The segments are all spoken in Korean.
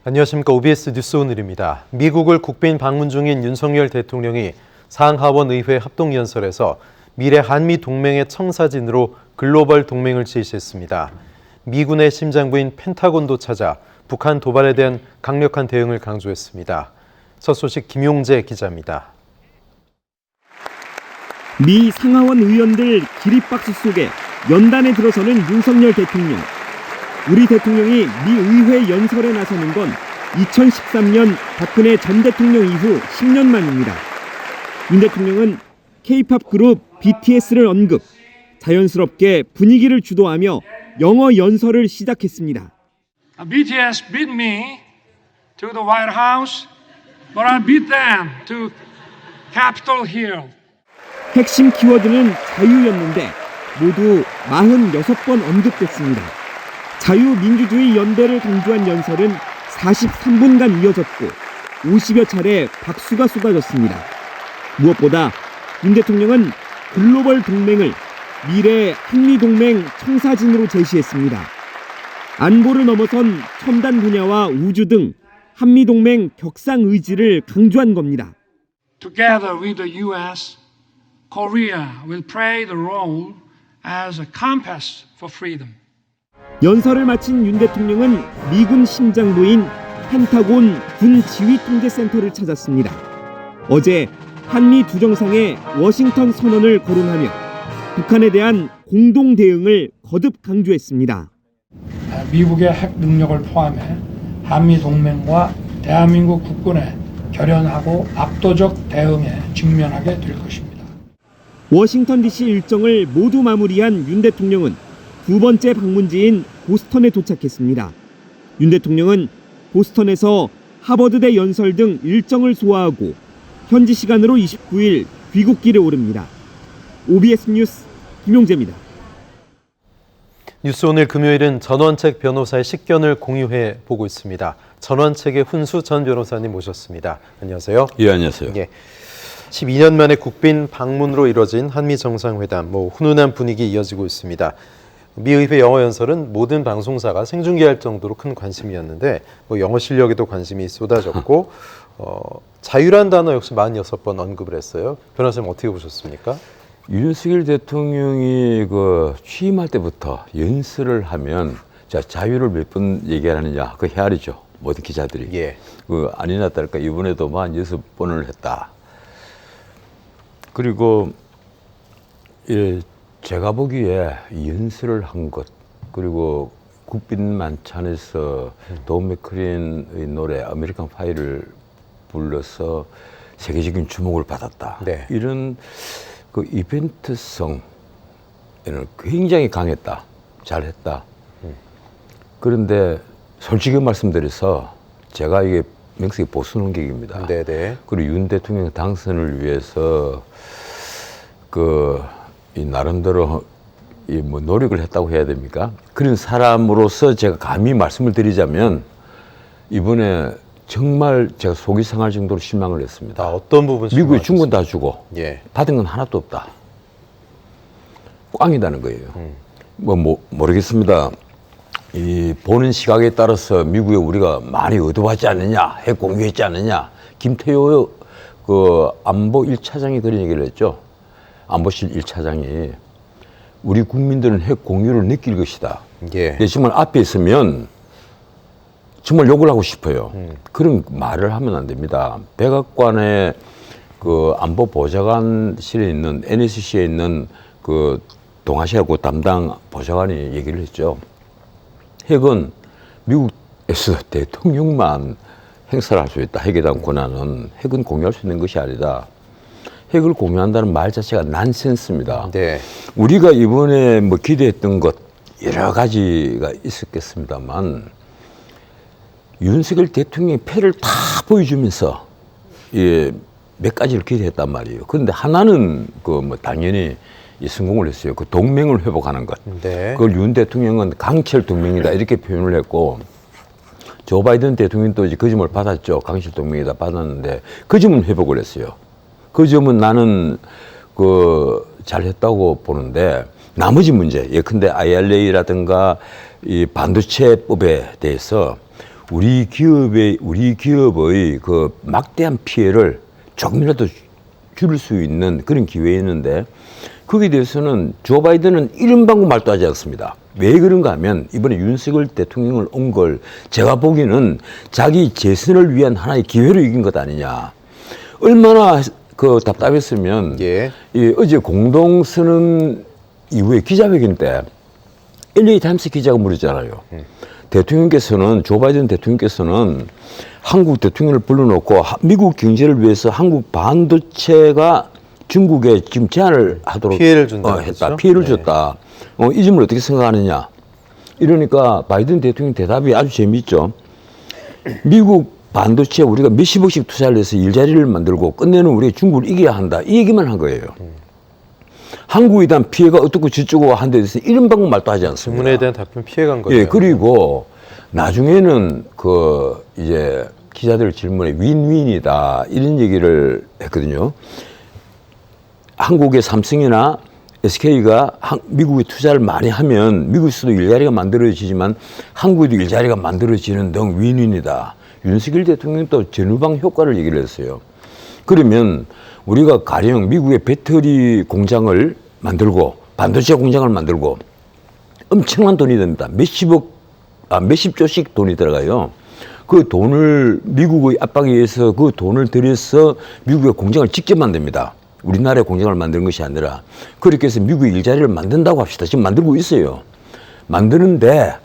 안녕하십니까. OBS 뉴스 오늘입니다. 미국을 국빈 방문 중인 윤석열 대통령이 상하원 의회 합동연설에서 미래 한미 동맹의 청사진으로 글로벌 동맹을 제시했습니다. 미군의 심장부인 펜타곤도 찾아 북한 도발에 대한 강력한 대응을 강조했습니다. 첫 소식 김용재 기자입니다. 미 상하원 의원들 기립박수 속에 연단에 들어서는 윤석열 대통령. 우리 대통령이 미 의회 연설에 나서는 건 2013년 박근혜 전 대통령 이후 10년 만입니다. 윤 대통령은 K-팝 그룹 BTS를 언급, 자연스럽게 분위기를 주도하며 영어 연설을 시작했습니다. BTS beat me to the White House, but I beat them to Capitol Hill. 핵심 키워드는 자유였는데 모두 46번 언급됐습니다. 자유민주주의 연대를 강조한 연설은 43분간 이어졌고 50여 차례 박수가 쏟아졌습니다. 무엇보다 윤 대통령은 글로벌 동맹을 미래 한미동맹 청사진으로 제시했습니다. 안보를 넘어선 첨단 분야와 우주 등 한미동맹 격상 의지를 강조한 겁니다. Together with the U.S., Korea will play the role as a compass for freedom. 연설을 마친 윤 대통령은 미군 심장부인 펜타곤 군지휘통제센터를 찾았습니다. 어제 한미 두 정상의 워싱턴 선언을 거론하며 북한에 대한 공동 대응을 거듭 강조했습니다. 미국의 핵 능력을 포함해 한미 동맹과 대한민국 국군의 결연하고 압도적 대응에 직면하게 될 것입니다. 워싱턴 DC 일정을 모두 마무리한 윤 대통령은 두 번째 방문지인 보스턴에 도착했습니다. 윤 대통령은 보스턴에서 하버드대 연설 등 일정을 소화하고 현지 시간으로 29일 귀국길에 오릅니다. OBS 뉴스 김용재입니다. 뉴스 오늘 금요일은 전원책 변호사의 식견을 공유해 보고 있습니다. 전원책의 훈수 전 변호사님 모셨습니다. 안녕하세요. 예, 안녕하세요. 예. 12년 만에 국빈 방문으로 이뤄진 한미 정상회담, 훈훈한 분위기 이어지고 있습니다. 미 의회 영어 연설은 모든 방송사가 생중계할 정도로 큰 관심이었는데 영어 실력에도 관심이 쏟아졌고 자유란 단어 역시 46번 언급을 했어요. 변호사님 어떻게 보셨습니까? 윤석열 대통령이 취임할 때부터 연설을 하면 자유를 몇 번 얘기하느냐 그 헤아리죠. 모든 기자들이. 예. 아니나 다를까 이번에도 46번을 했다. 그리고 제가 보기에 연설을 한 것, 그리고 국빈 만찬에서 돈 맥크린의 노래 아메리칸 파이를 불러서 세계적인 주목을 받았다. 네. 이런 이벤트성에는 굉장히 강했다. 잘했다. 그런데 솔직히 말씀드려서 제가 이게 명색이 보수 논객입니다. 네네. 그리고 윤 대통령 당선을 위해서 이 나름대로 노력을 했다고 해야 됩니까? 그런 사람으로서 제가 감히 말씀을 드리자면 이번에 정말 제가 속이 상할 정도로 실망을 했습니다. 어떤 부분 미국에 준 건 다 주고 예. 받은 건 하나도 없다. 꽝이다는 거예요. 모르겠습니다. 보는 시각에 따라서 미국에 우리가 많이 얻어왔지 않느냐, 핵 공유했지 않느냐. 김태효 안보 1차장이 그런 얘기를 했죠. 안보실 1차장이 우리 국민들은 핵 공유를 느낄 것이다. 예. 정말 앞에 있으면 정말 욕을 하고 싶어요. 그런 말을 하면 안 됩니다. 백악관의 안보 보좌관실에 있는 NSC에 있는 동아시아국 담당 보좌관이 얘기를 했죠. 핵은 미국에서 대통령만 행사를 할 수 있다. 핵에 대한 권한은 핵은 공유할 수 있는 것이 아니다. 핵을 공유한다는 말 자체가 난센스입니다. 네. 우리가 이번에 기대했던 것 여러 가지가 있었겠습니다만 윤석열 대통령이 패를 다 보여주면서 몇 가지를 기대했단 말이에요. 그런데 하나는 당연히 성공을 했어요. 동맹을 회복하는 것. 네. 그걸 윤 대통령은 강철 동맹이다 이렇게 표현을 했고 조 바이든 대통령도 그 점을 받았죠. 강철 동맹이다 받았는데 그 점은 회복을 했어요. 그 점은 나는 잘했다고 보는데 나머지 문제, 예컨대 IRA라든가 이 반도체법에 대해서 우리 기업의 그 막대한 피해를 조금이라도 줄일 수 있는 그런 기회였는데 거기에 대해서는 조 바이든은 이런 방법 말도 하지 않습니다. 왜 그런가 하면 이번에 윤석열 대통령을 온 걸 제가 보기에는 자기 재선을 위한 하나의 기회로 이긴 것 아니냐. 얼마나 그 답답했으면 예. 이 어제 공동선언 이후에 기자회견 때 LA 타임스 기자가 물었잖아요. 대통령께서는 조 바이든 대통령께서는 한국 대통령을 불러놓고 미국 경제를 위해서 한국 반도체가 중국에 지금 제한을 하도록 피해를 준다는 했다. 거죠? 피해를 네. 줬다. 이 점을 어떻게 생각하느냐. 이러니까 바이든 대통령 대답이 아주 재미있죠. 미국 반도체 우리가 몇십억씩 투자를 해서 일자리를 만들고 끝내는 우리 중국을 이겨야 한다. 이 얘기만 한 거예요. 한국에 대한 피해가 어떻고 저쩌고 한 데 대해서 이런 방법 말도 하지 않습니다. 질문에 대한 답변 피해간 거죠. 예, 그리고 나중에는 그 이제 기자들 질문에 윈윈이다 이런 얘기를 했거든요. 한국의 삼성이나 SK가 미국에 투자를 많이 하면 미국에서도 일자리가 만들어지지만 한국에도 일자리가 만들어지는 등 윈윈이다. 윤석열 대통령도 전후방 효과를 얘기를 했어요. 그러면 우리가 가령 미국의 배터리 공장을 만들고 반도체 공장을 만들고 엄청난 돈이 듭니다. 몇십조씩 돈이 들어가요. 그 돈을 미국의 압박에 의해서 그 돈을 들여서 미국의 공장을 직접 만듭니다. 우리나라의 공장을 만드는 것이 아니라 그렇게 해서 미국의 일자리를 만든다고 합시다. 지금 만들고 있어요. 만드는데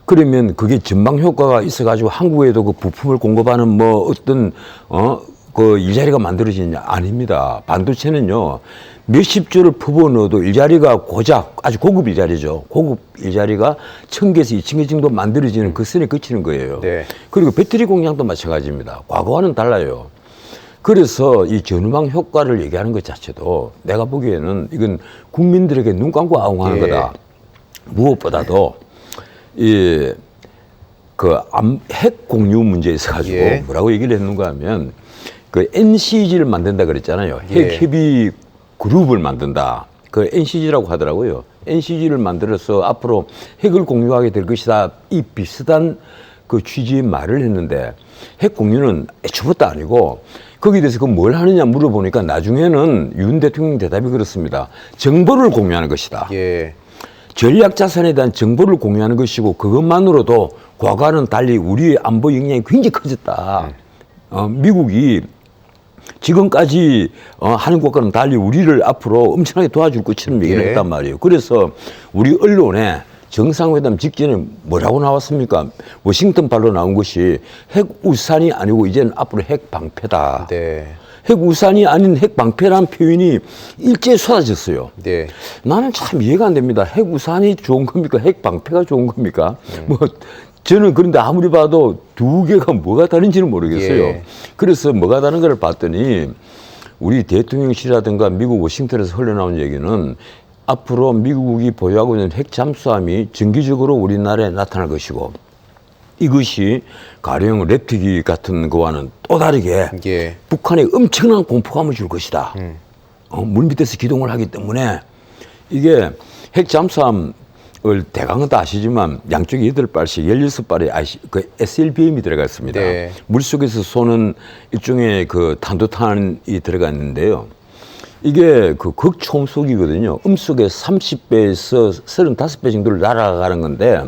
그러면 그게 전방 효과가 있어가지고 한국에도 그 부품을 공급하는 뭐 어떤 그 일자리가 만들어지느냐? 아닙니다. 반도체는요 몇십조를 퍼부어 넣어도 일자리가 고작 아주 고급 일자리죠. 고급 일자리가 1000개에서 2000개 정도 만들어지는 그 선에 그치는 거예요. 네. 그리고 배터리 공장도 마찬가지입니다. 과거와는 달라요. 그래서 이 전후방 효과를 얘기하는 것 자체도 내가 보기에는 이건 국민들에게 눈 감고 아웅하는 예. 거다. 무엇보다도 이 그 핵 공유 문제에 있어 가지고 예. 뭐라고 얘기를 했는가 하면 그 NCG를 만든다 그랬잖아요. 핵 예. 협의 그룹을 만든다. 그 NCG라고 하더라고요. NCG를 만들어서 앞으로 핵을 공유하게 될 것이다. 이 비슷한 그 취지의 말을 했는데 핵 공유는 애초부터 아니고 거기에 대해서 그 뭘 하느냐 물어보니까 나중에는 윤 대통령 대답이 그렇습니다. 정보를 공유하는 것이다. 예. 전략 자산에 대한 정보를 공유하는 것이고 그것만으로도 과거와는 달리 우리의 안보 역량이 굉장히 커졌다. 미국이 지금까지 하는 것과는 달리 우리를 앞으로 엄청나게 도와줄 것처럼 얘기를 예. 했단 말이에요. 그래서 우리 언론에 정상회담 직전에 뭐라고 나왔습니까? 워싱턴 발로 나온 것이 핵 우산이 아니고 이제는 앞으로 핵 방패다. 네. 핵 우산이 아닌 핵 방패라는 표현이 일제히 쏟아졌어요. 네. 나는 참 이해가 안 됩니다. 핵 우산이 좋은 겁니까? 핵 방패가 좋은 겁니까? 뭐 저는 그런데 아무리 봐도 두 개가 뭐가 다른지는 모르겠어요. 예. 그래서 뭐가 다른 걸 봤더니 우리 대통령실이라든가 미국 워싱턴에서 흘러나온 얘기는 앞으로 미국이 보유하고 있는 핵 잠수함이 정기적으로 우리나라에 나타날 것이고 이것이 가령 랩티기 같은 거와는 또 다르게 예. 북한에 엄청난 공포감을 줄 것이다. 물 밑에서 기동을 하기 때문에 이게 핵 잠수함을 대강은 다 아시지만 양쪽에 8발씩 16발의 그 SLBM이 들어가 있습니다. 네. 물속에서 쏘는 일종의 그 탄도탄이 들어가 있는데요. 이게 그 극초음속이거든요. 음속의 30배에서 35배 정도를 날아가는 건데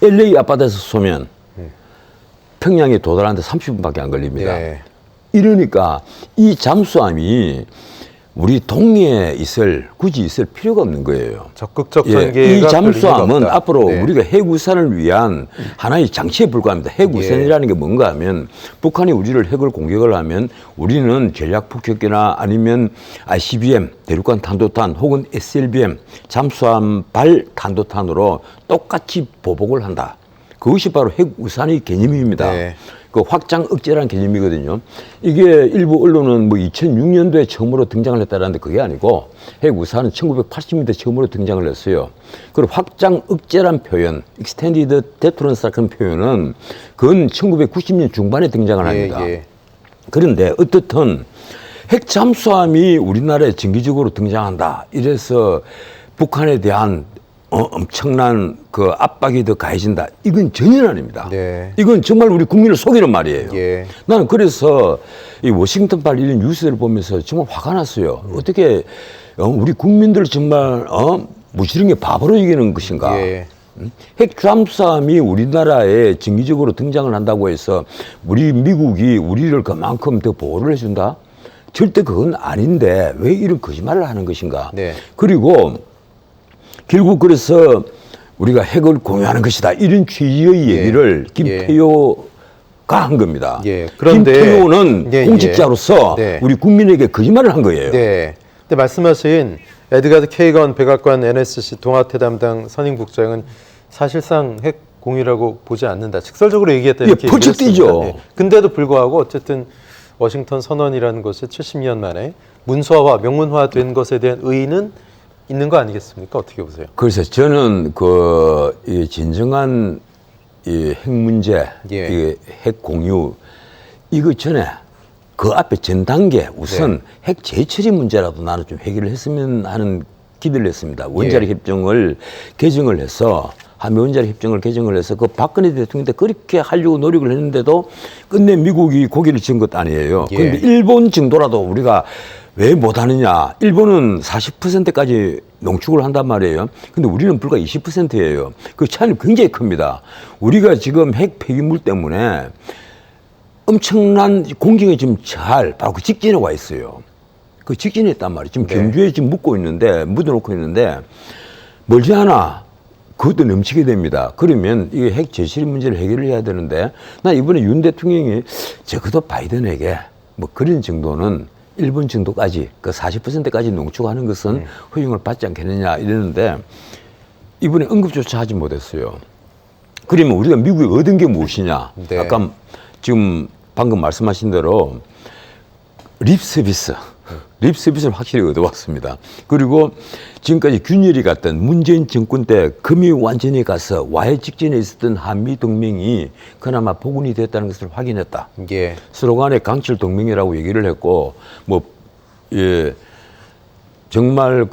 LA 앞바다에서 쏘면 평양에 도달하는데 30분밖에 안 걸립니다. 네. 이러니까 이 잠수함이 우리 동해에 굳이 있을 필요가 없는 거예요. 적극적 예, 전개가 이 잠수함은 별 의미가 없다. 앞으로 네. 우리가 핵우산을 위한 하나의 장치에 불과합니다. 핵우산이라는 게 뭔가 하면 북한이 우리를 핵을 공격을 하면 우리는 전략폭격기나 아니면 ICBM, 대륙간 탄도탄 혹은 SLBM, 잠수함 발 탄도탄으로 똑같이 보복을 한다. 그것이 바로 핵우산의 개념입니다. 네. 그 확장 억제라는 개념이거든요. 이게 일부 언론은 뭐 2006년도에 처음으로 등장을 했다는데 그게 아니고 핵우산은 1980년대 처음으로 등장을 했어요. 그리고 확장 억제란 표현, Extended Deterrence 같은 표현은 그건 1990년 중반에 등장을 합니다. 예. 그런데 어떻든 핵 잠수함이 우리나라에 정기적으로 등장한다. 이래서 북한에 대한 엄청난 그 압박이 더 가해진다. 이건 전혀 아닙니다. 네. 이건 정말 우리 국민을 속이는 말이에요. 예. 나는 그래서 이 워싱턴 팔 이런 뉴스를 보면서 정말 화가 났어요. 어떻게 우리 국민들 정말 무시르게 바보로 이기는 것인가? 예. 핵 잠수함이 우리나라에 정기적으로 등장을 한다고 해서 우리 미국이 우리를 그만큼 더 보호를 해준다? 절대 그건 아닌데 왜 이런 거짓말을 하는 것인가? 네. 그리고 결국 그래서 우리가 핵을 공유하는 것이다. 이런 취지의 얘기를 김태효가 한 겁니다. 예. 그런데 김태효는 공직자로서 네. 우리 국민에게 거짓말을 한 거예요. 네. 근데 말씀하신 에드가드 케이건 백악관 NSC 동아태 담당 선임국장은 사실상 핵 공유라고 보지 않는다. 직설적으로 얘기했다 이렇게 펄쩍 뛰죠. 네. 근데도 불구하고 어쨌든 워싱턴 선언이라는 것이 70년 만에 문서화, 명문화된 것에 대한 의의는 있는 거 아니겠습니까? 어떻게 보세요? 그래서 저는 이 진정한 이 핵 문제, 이 핵 공유 이거 전에 그 앞에 전 단계 우선 핵 재처리 문제라도 나는 좀 해결을 했으면 하는 기대를 했습니다. 원자력 협정을 개정을 해서 한미 원자력 협정을 개정을 해서 그 박근혜 대통령 때 그렇게 하려고 노력을 했는데도 끝내 미국이 고개를 진 것 아니에요. 그런데 일본 정도라도 우리가 왜 못하느냐. 일본은 40%까지 농축을 한단 말이에요. 근데 우리는 불과 20%예요. 그 차이는 굉장히 큽니다. 우리가 지금 핵 폐기물 때문에 엄청난 공경에 지금 바로 그 직진에 와 있어요. 그 직진에 있단 말이에요. 지금 경주에 지금 묻어놓고 있는데 멀지 않아. 그것도 넘치게 됩니다. 그러면 이 핵 재실 문제를 해결을 해야 되는데 나 이번에 윤 대통령이 적어도 바이든에게 뭐 그런 정도는 일본 정도까지 그 40%까지 농축하는 것은 허용을 받지 않겠느냐 이랬는데 이번에 언급조차 하지 못했어요. 그러면 우리가 미국에 얻은 게 무엇이냐? 네. 아까 지금 방금 말씀하신 대로 립서비스를 확실히 얻어왔습니다. 그리고 지금까지 균열이 갔던 문재인 정권 때 금이 완전히 가서 와해 직전에 있었던 한미 동맹이 그나마 복원이 됐다는 것을 확인했다. 예. 서로 간에 강철 동맹이라고 얘기를 했고, 정말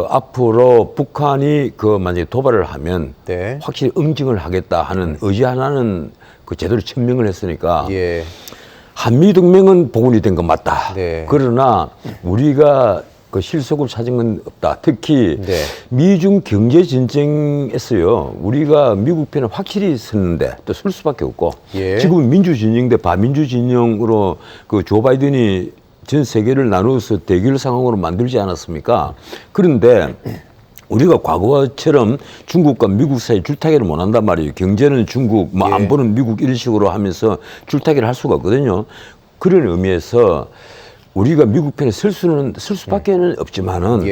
앞으로 북한이 만약에 도발을 하면 확실히 응징을 하겠다 하는 의지 하나는 제대로 천명을 했으니까 한미 동맹은 복원이 된 건 맞다. 그러나 우리가 실속을 찾은 건 없다. 특히 미중 경제 전쟁에서요. 우리가 미국 편에 확실히 섰는데 또 설 수밖에 없고 지금 민주 진영 대 반민주 진영으로 조 바이든이 전 세계를 나누어서 대결 상황으로 만들지 않았습니까? 그런데 우리가 과거처럼 중국과 미국 사이에 줄타기를 못 한단 말이에요. 경제는 중국, 안보는 미국 이런 식으로 하면서 줄타기를 할 수가 없거든요. 그런 의미에서 우리가 미국 편에 설 수밖에는 없지만은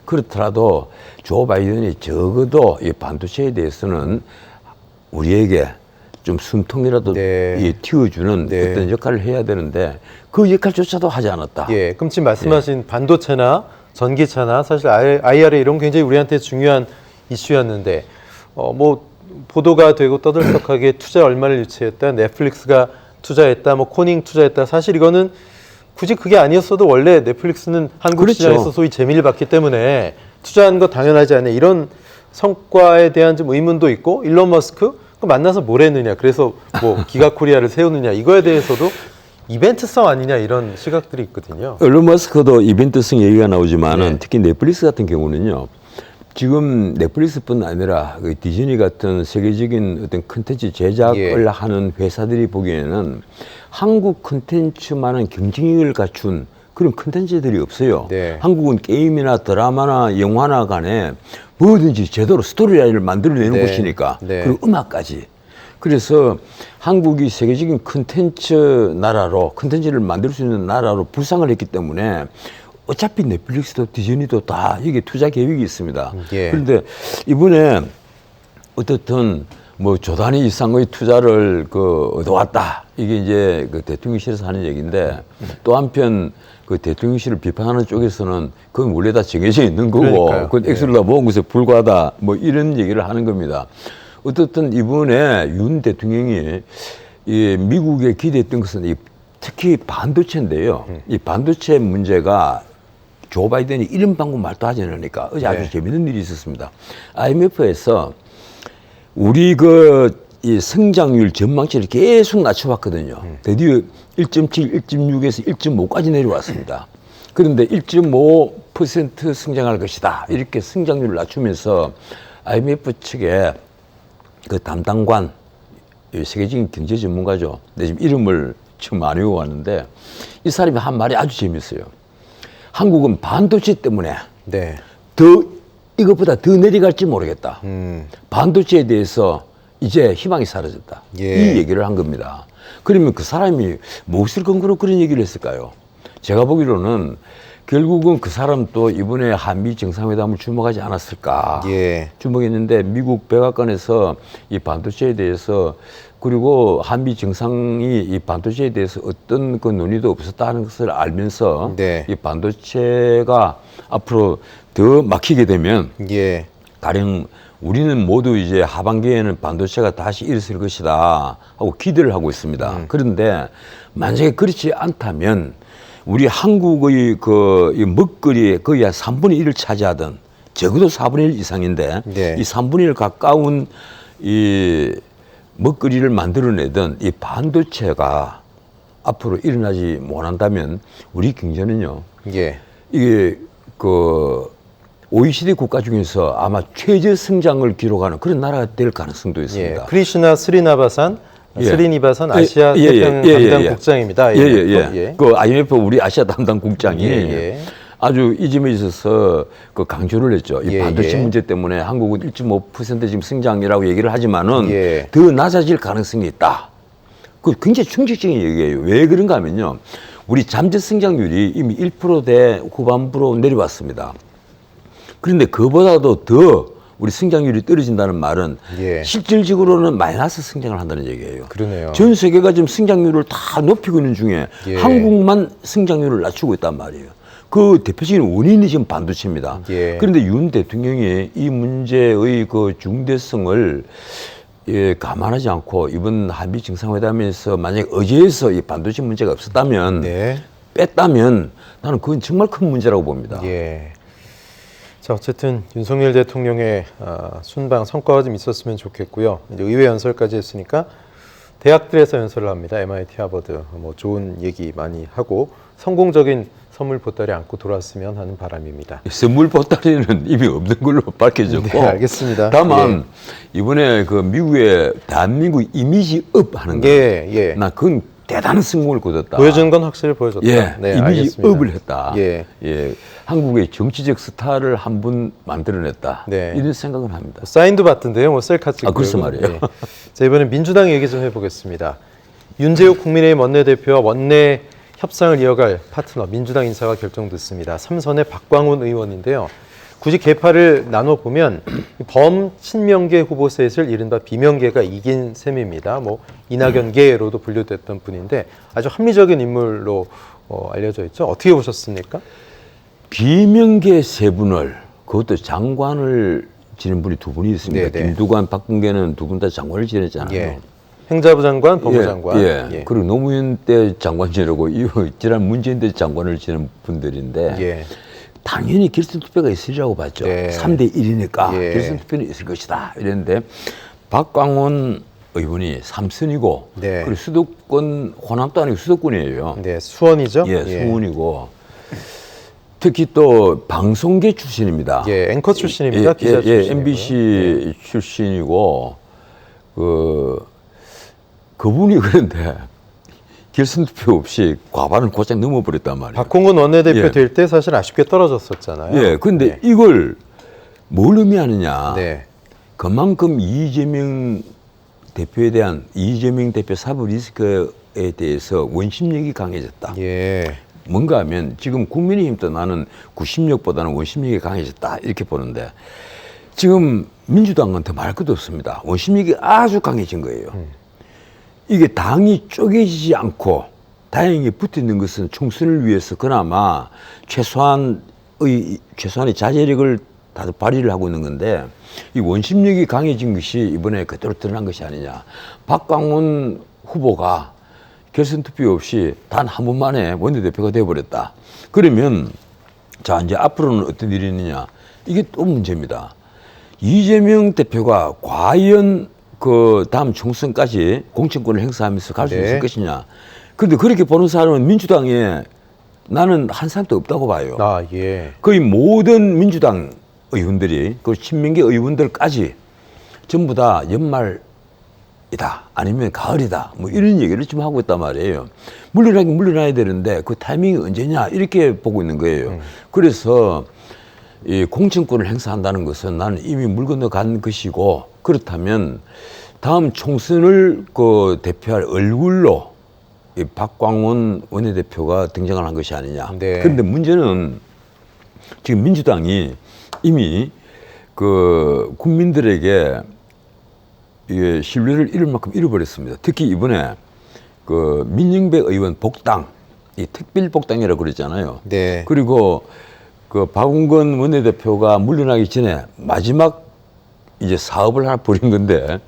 그렇더라도 조 바이든이 적어도 이 반도체에 대해서는 우리에게 좀 숨통이라도 틔워주는 어떤 역할을 해야 되는데 그 역할조차도 하지 않았다. 그럼 지금 말씀하신 반도체나 전기차나 사실 IRA 이런 굉장히 우리한테 중요한 이슈였는데 보도가 되고 떠들썩하게 투자 얼마를 유치했다, 넷플릭스가 투자했다, 코닝 투자했다. 사실 이거는 굳이 그게 아니었어도 원래 넷플릭스는 한국 시장에서 소위 재미를 봤기 때문에 투자한 거 당연하지 않냐 이런 성과에 대한 좀 의문도 있고 일론 머스크 만나서 뭘 했느냐 그래서 기가코리아를 세우느냐 이거에 대해서도 이벤트성 아니냐 이런 시각들이 있거든요. 일론 머스크도 이벤트성 얘기가 나오지만은 특히 넷플릭스 같은 경우는요. 지금 넷플릭스뿐 아니라 디즈니 같은 세계적인 어떤 콘텐츠 제작을 하는 회사들이 보기에는 한국 콘텐츠만한 경쟁력을 갖춘 그런 콘텐츠들이 없어요. 한국은 게임이나 드라마나 영화나 간에 뭐든지 제대로 스토리라인을 만들어내는 곳이니까 그리고 음악까지. 그래서 한국이 세계적인 콘텐츠를 만들 수 있는 나라로 부상을 했기 때문에 어차피 넷플릭스도 디즈니도 다 이게 투자 계획이 있습니다. 그런데 이번에 어떻든 조 단위 이상의 투자를 얻어왔다. 이게 이제 대통령실에서 하는 얘기인데 또 한편 대통령실을 비판하는 쪽에서는 그건 원래 다 정해져 있는 거고 그건 액수를 다 모은 것에 불과하다. 이런 얘기를 하는 겁니다. 어떻든 이번에 윤 대통령이 미국에 기대했던 것은 특히 반도체인데요. 이 반도체 문제가 조 바이든이 이런 방법 말도 하지 않으니까 어제 아주 네. 재밌는 일이 있었습니다. IMF에서 우리 이 성장률 전망치를 계속 낮춰봤거든요. 드디어 1.7, 1.6에서 1.5까지 내려왔습니다. 그런데 1.5% 성장할 것이다. 이렇게 성장률을 낮추면서 IMF 측에 그 담당관, 세계적인 경제 전문가죠. 근데 지금 이름을 지금 안 외워왔는데 이 사람이 한 말이 아주 재밌어요. 한국은 반도체 때문에 네. 이것보다 더 내려갈지 모르겠다. 반도체에 대해서 이제 희망이 사라졌다. 예. 이 얘기를 한 겁니다. 그러면 그 사람이 무엇을 근거로 그런 얘기를 했을까요? 제가 보기로는 결국은 그 사람도 이번에 한미 정상회담을 주목하지 않았을까. 예. 주목했는데 미국 백악관에서 이 반도체에 대해서 그리고 한미 정상이 이 반도체에 대해서 어떤 그 논의도 없었다는 것을 알면서 네. 이 반도체가 앞으로 더 막히게 되면 예. 가령 우리는 모두 이제 하반기에는 반도체가 다시 일어설 것이다 하고 기대를 하고 있습니다. 그런데 만약에 그렇지 않다면 우리 한국의 이 먹거리의 거의 한 3분의 1을 차지하던 적어도 4분의 1 이상인데 네. 이 3분의 1 가까운 이 먹거리를 만들어내던 이 반도체가 앞으로 일어나지 못한다면 우리 경제는요. 예. 이게 OECD 국가 중에서 아마 최저 성장을 기록하는 그런 나라가 될 가능성도 예. 있습니다. 크리슈나 스리니바산 예. 아시아 예, 예, 태평양 예, 예, 담당 예. 국장입니다. 예, 예, IMF. 예. 그 IMF 우리 아시아 담당 국장이 예, 예. 아주 이 점에 있어서 그 강조를 했죠. 이 예, 반도체 예. 문제 때문에 한국은 1.5% 지금 성장이라고 얘기를 하지만은 예. 더 낮아질 가능성이 있다. 그 굉장히 충격적인 얘기예요. 왜 그런가 하면요. 우리 잠재 성장률이 이미 1%대 후반부로 내려왔습니다. 그런데 그보다도 더 우리 성장률이 떨어진다는 말은 예. 실질적으로는 마이너스 성장을 한다는 얘기예요. 그러네요. 전 세계가 지금 성장률을 다 높이고 있는 중에 예. 한국만 성장률을 낮추고 있단 말이에요. 그 대표적인 원인이 지금 반도체입니다. 예. 그런데 윤 대통령이 이 문제의 그 중대성을 감안하지 않고 이번 한미 정상회담에서 만약 어제에서 이 반도체 문제가 없었다면 네. 뺐다면 나는 그건 정말 큰 문제라고 봅니다. 예. 자, 어쨌든 윤석열 대통령의 순방 성과가 좀 있었으면 좋겠고요. 이제 의회 연설까지 했으니까 대학들에서 연설을 합니다. MIT, 하버드. 뭐 좋은 얘기 많이 하고 성공적인 선물 보따리 안고 돌아왔으면 하는 바람입니다. 선물 보따리는 이미 없는 걸로 밝혀졌고. 네, 알겠습니다. 다만 이번에 그 미국의 대한민국 이미지업 하는 거. 예, 예. 나 그건 대단한 성공을 거뒀다. 보여준 건 확실히 보여줬다. 예, 네, 이미지업을 알겠습니다. 했다. 예. 예, 한국의 정치적 스타를 한 분 만들어냈다. 네. 이런 생각을 합니다. 사인도 받던데요. 뭐 셀카 찍고. 글쎄 말이에요. 예. 자, 이번엔 민주당 얘기 좀 해보겠습니다. 윤재욱 국민의힘 원내대표와 원내 협상을 이어갈 파트너 민주당 인사가 결정됐습니다. 삼선의 박광훈 의원인데요. 굳이 계파를 나눠보면 범친명계 후보 셋을 이른바 비명계가 이긴 셈입니다. 뭐 이낙연계로도 분류됐던 분인데 아주 합리적인 인물로 알려져 있죠. 어떻게 보셨습니까? 비명계 세 분을 그것도 장관을 지낸 분이 두 분이 있습니다. 네네. 김두관, 박근계는 두 분 다 장관을 지냈잖아요. 예. 행자부 장관, 법무장관. 예. 그리고 노무현 때 장관 지내고 지난 문재인 때 장관을 지낸 분들인데 예. 당연히 결선 투표가 있으리라고 봤죠. 네. 3대 1이니까 예. 결선 투표는 있을 것이다. 이랬는데 박광훈 의원이 3선이고 네. 그리고 수도권 호남도 아니고 수도권이에요. 네, 수원이죠. 예, 수원이고 특히 또 방송계 출신입니다. 예, 앵커 출신입니다. 기자 출신이고요. MBC 출신이고 그분이 그런데 결선 투표 없이 과반을 곧장 넘어버렸단 말이에요. 박홍근 원내대표 예. 될 때 사실 아쉽게 떨어졌었잖아요. 예, 근데 네. 이걸 뭘 의미하느냐? 네. 그만큼 이재명 대표 사법 리스크에 대해서 원심력이 강해졌다. 예. 뭔가 하면 지금 국민의힘도 나는 구심력보다는 원심력이 강해졌다 이렇게 보는데 지금 민주당은 더 말할 것도 없습니다. 원심력이 아주 강해진 거예요. 이게 당이 쪼개지지 않고 다행히 붙어 있는 것은 총선을 위해서 그나마 최소한의 자제력을 다들 발휘를 하고 있는 건데 이 원심력이 강해진 것이 이번에 그대로 드러난 것이 아니냐. 박광훈 후보가 결선 투표 없이 단 한 번 만에 원내대표가 되어버렸다. 그러면 자, 이제 앞으로는 어떤 일이 있느냐. 이게 또 문제입니다. 이재명 대표가 과연 그 다음 총선까지 공천권을 행사하면서 갈 수 네. 있을 것이냐. 그런데 그렇게 보는 사람은 민주당에 나는 한 사람도 없다고 봐요. 아, 예. 거의 모든 민주당 의원들이, 그 친명계 의원들까지 전부 다 연말이다, 아니면 가을이다, 뭐 이런 얘기를 지금 하고 있단 말이에요. 물러나긴 물러나야 되는데 그 타이밍이 언제냐 이렇게 보고 있는 거예요. 그래서 이 공천권을 행사한다는 것은 나는 이미 물 건너간 것이고, 그렇다면 다음 총선을 그 대표할 얼굴로 이 박광원 원내대표가 등장을 한 것이 아니냐. 네. 그런데 문제는 지금 민주당이 이미 그 국민들에게 이게 신뢰를 잃을 만큼 잃어버렸습니다. 특히 이번에 그 민영배 의원 복당, 이 특별 복당이라고 그랬잖아요. 네. 그리고 그 박웅건 원내대표가 물러나기 전에 마지막 이제 사업을 하나 벌인 건데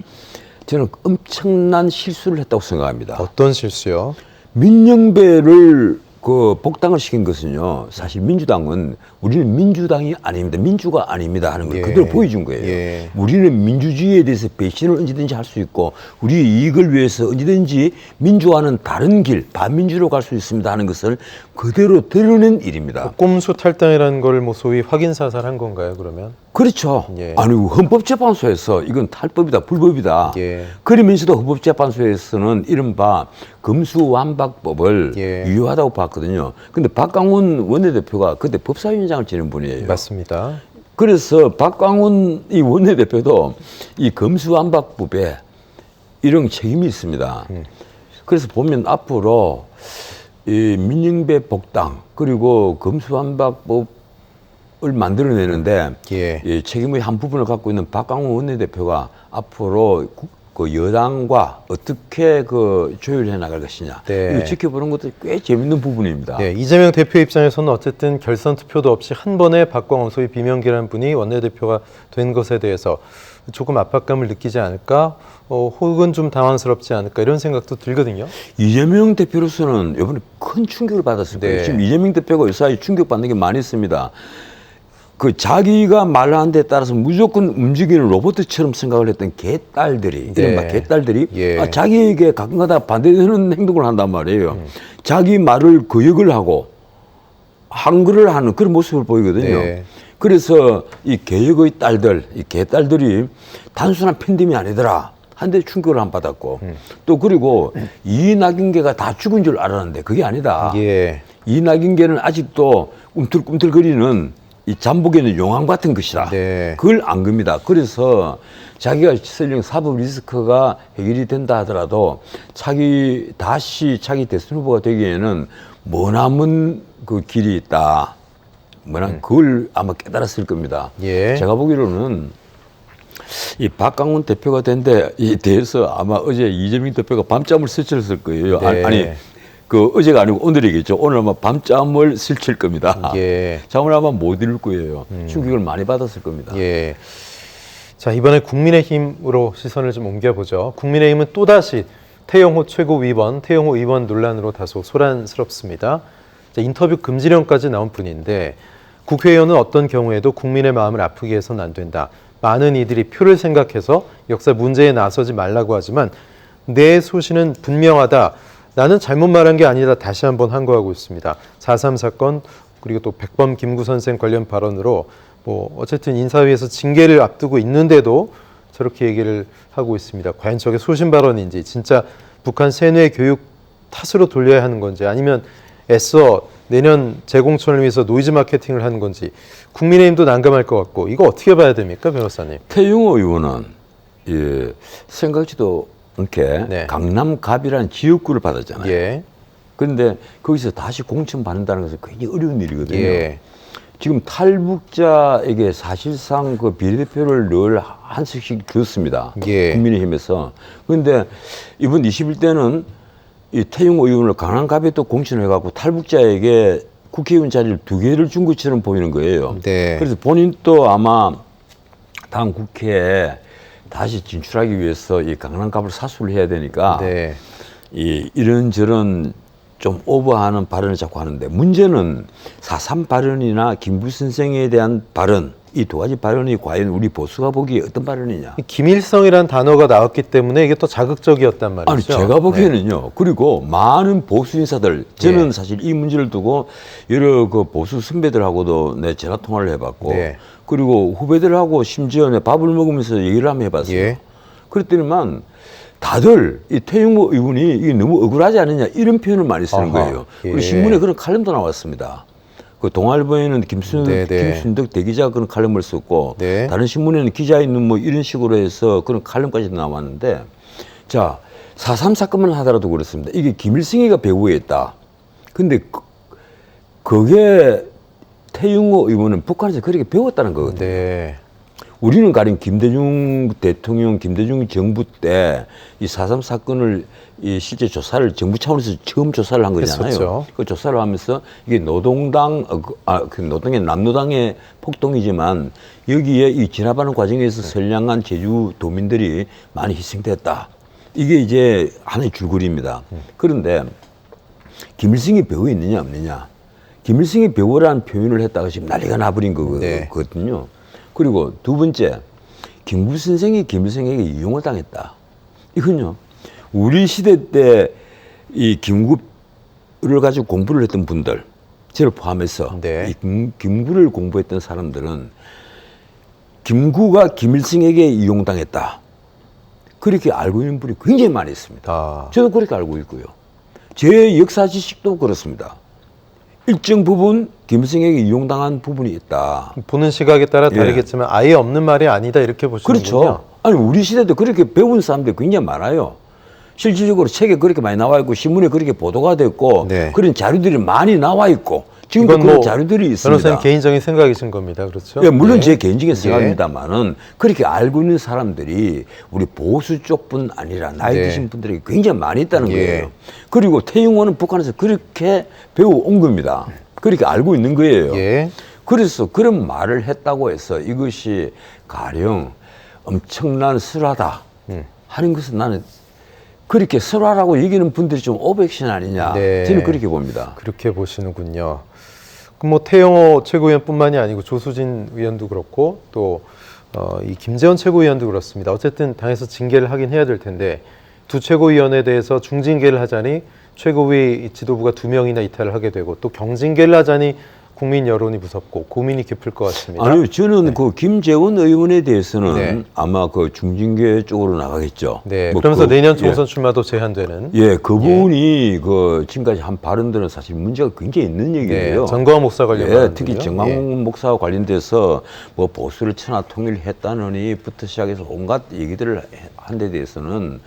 저는 엄청난 실수를 했다고 생각합니다. 어떤 실수요? 민영배를 그 복당을 시킨 것은요, 사실 민주당은 우리는 민주당이 아닙니다, 민주가 아닙니다 하는 걸 예. 그대로 보여준 거예요. 예. 우리는 민주주의에 대해서 배신을 언제든지 할 수 있고 우리의 이익을 위해서 언제든지 민주화는 다른 길, 반민주로 갈 수 있습니다 하는 것을 그대로 드러낸 일입니다. 꼼수 탈당이라는 걸 뭐 소위 확인 사살한 건가요, 그러면? 그렇죠. 예. 아니, 헌법재판소에서 이건 탈법이다, 불법이다. 예. 그러면서도 헌법재판소에서는 이른바 금수완박법을 예. 유효하다고 봤거든요. 근데 박광훈 원내대표가 그때 법사위원장을 지낸 분이에요. 맞습니다. 그래서 박광훈 이 원내대표도 이 금수완박법에 이런 책임이 있습니다. 그래서 보면 앞으로 이 민영배 복당 그리고 금수완박법을 만들어내는데 예. 이 책임의 한 부분을 갖고 있는 박광훈 원내대표가 앞으로 그 여당과 어떻게 그 조율해 나갈 것이냐, 네. 이거 지켜보는 것도 꽤 재밌는 부분입니다. 네, 이재명 대표 입장에서는 어쨌든 결선 투표도 없이 한 번에 박광원 소위 비명계라는 분이 원내대표가 된 것에 대해서 조금 압박감을 느끼지 않을까, 혹은 좀 당황스럽지 않을까 이런 생각도 들거든요. 이재명 대표로서는 이번에 큰 충격을 받았을 거예요. 네. 지금 이재명 대표가 요사이 충격받는 게 많이 있습니다. 그 자기가 말하는 데 따라서 무조건 움직이는 로봇처럼 생각을 했던 개딸들이, 네. 이른바 개딸들이 예. 자기에게 가끔가다 반대되는 행동을 한단 말이에요. 자기 말을 거역을 하고 항거를 하는 그런 모습을 보이거든요. 네. 그래서 이 개역의 딸들, 이 개딸들이 단순한 팬덤이 아니더라. 한데 충격을 안 받았고, 또 그리고 이낙연계가 다 죽은 줄 알았는데 그게 아니다. 예. 이낙연계는 아직도 꿈틀꿈틀거리는 이 잠복에는 용암 같은 것이다. 네. 그걸 안 겁니다. 그래서 자기가 설령 사법 리스크가 해결이 된다 하더라도 다시 자기 대선 후보가 되기에는 머나먼 그 길이 있다. 그걸 아마 깨달았을 겁니다. 예. 제가 보기로는 이 박광훈 대표가 된 데 대해서 아마 어제 이재명 대표가 밤잠을 설쳤을 거예요. 네. 아니, 그 어제가 아니고 오늘이겠죠. 오늘 아마 밤잠을 설칠 겁니다. 예. 잠을 아마 못 이룰 거예요. 충격을 많이 받았을 겁니다. 예. 자, 이번에 국민의힘으로 시선을 좀 옮겨보죠. 국민의힘은 또다시 태영호 최고위원, 태영호 의원 논란으로 다소 소란스럽습니다. 자, 인터뷰 금지령까지 나온 분인데 국회의원은 어떤 경우에도 국민의 마음을 아프게 해서는 안 된다. 많은 이들이 표를 생각해서 역사 문제에 나서지 말라고 하지만 내 소신은 분명하다. 나는 잘못 말한 게 아니다. 다시 한번 항거하고 있습니다. 4.3 사건 그리고 또 백범 김구 선생 관련 발언으로 뭐 어쨌든 인사위에서 징계를 앞두고 있는데도 저렇게 얘기를 하고 있습니다. 과연 저게 소신 발언인지 진짜 북한 세뇌 교육 탓으로 돌려야 하는 건지 아니면 애써 내년 재공천을 위해서 노이즈 마케팅을 하는 건지 국민의힘도 난감할 것 같고 이거 어떻게 봐야 됩니까, 변호사님? 태영호 의원은 생각지도 않게 네. 강남갑이라는 지역구를 받았잖아요. 예. 그런데 거기서 다시 공천 받는다는 것은 굉장히 어려운 일이거든요. 예. 지금 탈북자에게 사실상 그 비례대표를 늘 한 석씩 줬습니다. 예. 국민의힘에서. 그런데 이번 21대는 이 태영호 의원을 강남갑에 또 공천해갖고 탈북자에게 국회의원 자리를 2개를 준 것처럼 보이는 거예요. 네. 그래서 본인도 아마 다음 국회에 다시 진출하기 위해서 이 강남갑을 사수를 해야 되니까 네. 이런저런 좀 오버하는 발언을 자꾸 하는데 문제는 4.3 발언이나 김구 선생에 대한 발언 이 두 가지 발언이 과연 우리 보수가 보기에 어떤 발언이냐? 김일성이란 단어가 나왔기 때문에 이게 또 자극적이었단 말이죠. 아니 제가 보기에는요. 그리고 많은 보수 인사들 저는 네. 사실 이 문제를 두고 여러 그 보수 선배들하고도 내 전화 통화를 해봤고 네. 그리고 후배들하고 심지어 내 밥을 먹으면서 얘기를 한번 해봤어요. 예. 그랬더니만 다들 이 태용호 의원이 이게 너무 억울하지 않느냐 이런 표현을 많이 쓰는 아하, 거예요. 예. 그리고 신문에 그런 칼럼도 나왔습니다. 그 동아일보에는 김순덕 대기자가 그런 칼럼을 썼고 네. 다른 신문에는 기자 있는 뭐 이런 식으로 해서 그런 칼럼까지 나왔는데 자 4.3 사건만 하더라도 그렇습니다. 이게 김일성이가 배후에 있다. 근데 그게 태용호 의원은 북한에서 그렇게 배웠다는 거거든요. 네. 우리는 가령 김대중 대통령, 김대중 정부 때 이 4.3 사건을 이 실제 조사를 정부 차원에서 처음 조사를 한 거잖아요. 했었죠. 그 조사를 하면서 이게 노동당, 그 노동의 남노당의 폭동이지만 여기에 이 진압하는 과정에서 선량한 제주 도민들이 많이 희생됐다. 이게 이제 하나의 줄거리입니다. 그런데 김일성이 배후에 있느냐 없느냐. 김일성이 배후라는 표현을 했다가 지금 난리가 나버린 네. 거거든요. 그리고 두 번째, 김구 선생이 김일성에게 이용을 당했다. 이건요, 우리 시대 때 이 김구를 가지고 공부를 했던 분들, 저를 포함해서 네. 이 김구를 공부했던 사람들은 김구가 김일성에게 이용당했다. 그렇게 알고 있는 분이 굉장히 많이 있습니다. 아. 저도 그렇게 알고 있고요. 제 역사 지식도 그렇습니다. 일정 부분 김일성에게 이용당한 부분이 있다. 보는 시각에 따라 다르겠지만 아예 없는 말이 아니다 이렇게 보시는군요. 그렇죠. 아니 우리 시대도 그렇게 배운 사람들이 굉장히 많아요. 실질적으로 책에 그렇게 많이 나와 있고 신문에 그렇게 보도가 됐고 네. 그런 자료들이 많이 나와 있고 지금도 이건 그런 뭐 자료들이 있습니다. 변호사님 개인적인 생각이신 겁니다. 그렇죠? 예, 물론 네. 제 개인적인 생각입니다만은 그렇게 알고 있는 사람들이 우리 보수 쪽뿐 아니라 나이 네. 드신 분들이 굉장히 많이 있다는 예. 거예요. 그리고 태용호는 북한에서 그렇게 배워온 겁니다. 그렇게 알고 있는 거예요. 예. 그래서 그런 말을 했다고 해서 이것이 가령 엄청난 설화다 하는 것은 나는 그렇게 설화라고 여기는 분들이 좀 오버액션 아니냐. 네. 저는 그렇게 봅니다. 그렇게 보시는군요. 그럼 뭐 태영호 최고위원뿐만이 아니고 조수진 의원도 그렇고 또 이 김재원 최고위원도 그렇습니다. 어쨌든 당에서 징계를 하긴 해야 될 텐데 두 최고위원에 대해서 중징계를 하자니 최고위 지도부가 2명이나 이탈을 하게 되고 또 경징계를 하자니 국민 여론이 무섭고 고민이 깊을 것 같습니다. 아니요, 저는 그 김재원 의원에 대해서는 네. 아마 그 중징계 쪽으로 나가겠죠. 네. 뭐 그러면서 그, 내년 총선 출마도 제한되는. 예, 그 부분이 그 지금까지 한 발언들은 사실 문제가 굉장히 있는 얘기예요. 네. 정광훈 목사 관련. 예, 특히 정광훈 목사와 관련돼서 뭐 보수를 천하 통일했다느니부터 시작해서 온갖 얘기들을 한 데 대해서는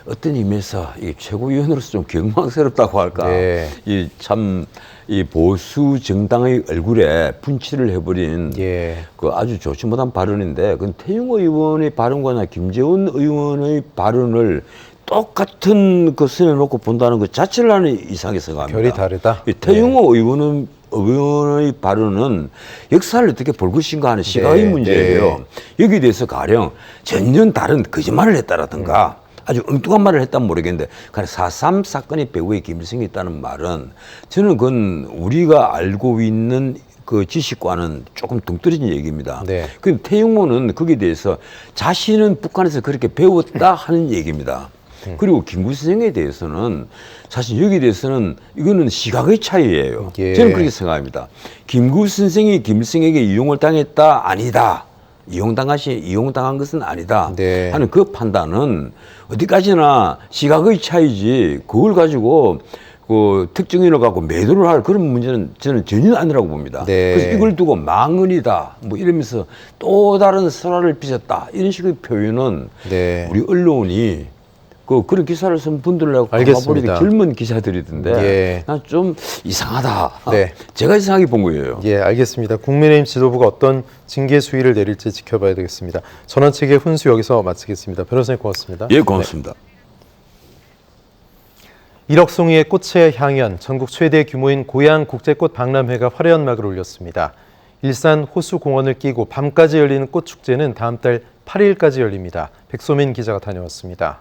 어떤 의미에서 이 최고위원으로서 좀 경망스럽다고 할까. 네. 이 참 이 보수 정당의 얼굴에 분칠을 해버린 예. 그 아주 좋지 못한 발언인데, 그 태용호 의원의 발언과나 김재원 의원의 발언을 똑같은 그 선에 놓고 본다는 것 자체를 나는 이상하게 생각합니다. 결이 다르다. 이 태용호 의원의 발언은 역사를 어떻게 볼 것인가 하는 시각의 네, 문제예요. 여기에 대해서 가령 전혀 다른 거짓말을 했다라든가 아주 엉뚱한 말을 했다면 모르겠는데, 4.3 사건의 배후에 김일성이 있다는 말은 저는 그건 우리가 알고 있는 그 지식과는 조금 동떨어진 얘기입니다. 네. 근데 태용호는 거기에 대해서 자신은 북한에서 그렇게 배웠다 하는 얘기입니다. 그리고 김구 선생에 대해서는 사실 여기에 대해서는 이거는 시각의 차이예요. 예. 저는 그렇게 생각합니다. 김구 선생이 김일성에게 이용을 당했다? 아니다. 이용당한 것은 아니다. 네. 하는 그 판단은 어디까지나 시각의 차이지 그걸 가지고 그 특정인을 갖고 매도를 할 그런 문제는 저는 전혀 아니라고 봅니다. 네. 그래서 이걸 두고 망언이다 뭐 이러면서 또 다른 설화를 빚었다 이런 식의 표현은 네. 우리 언론이 그런 기사를 쓴 분들하고 알겠습니다. 젊은 기자들이던데 예. 난 좀 이상하다. 네. 제가 이상하게 본 거예요. 예, 알겠습니다. 국민의힘 지도부가 어떤 징계 수위를 내릴지 지켜봐야 되겠습니다. 전원책의 훈수 여기서 마치겠습니다. 변호사님 고맙습니다. 예, 고맙습니다. 네. 1억 송이의 꽃의 향연, 전국 최대 규모인 고양 국제꽃 박람회가 화려한 막을 올렸습니다. 일산 호수공원을 끼고 밤까지 열리는 꽃축제는 다음 달 8일까지 열립니다. 백소민 기자가 다녀왔습니다.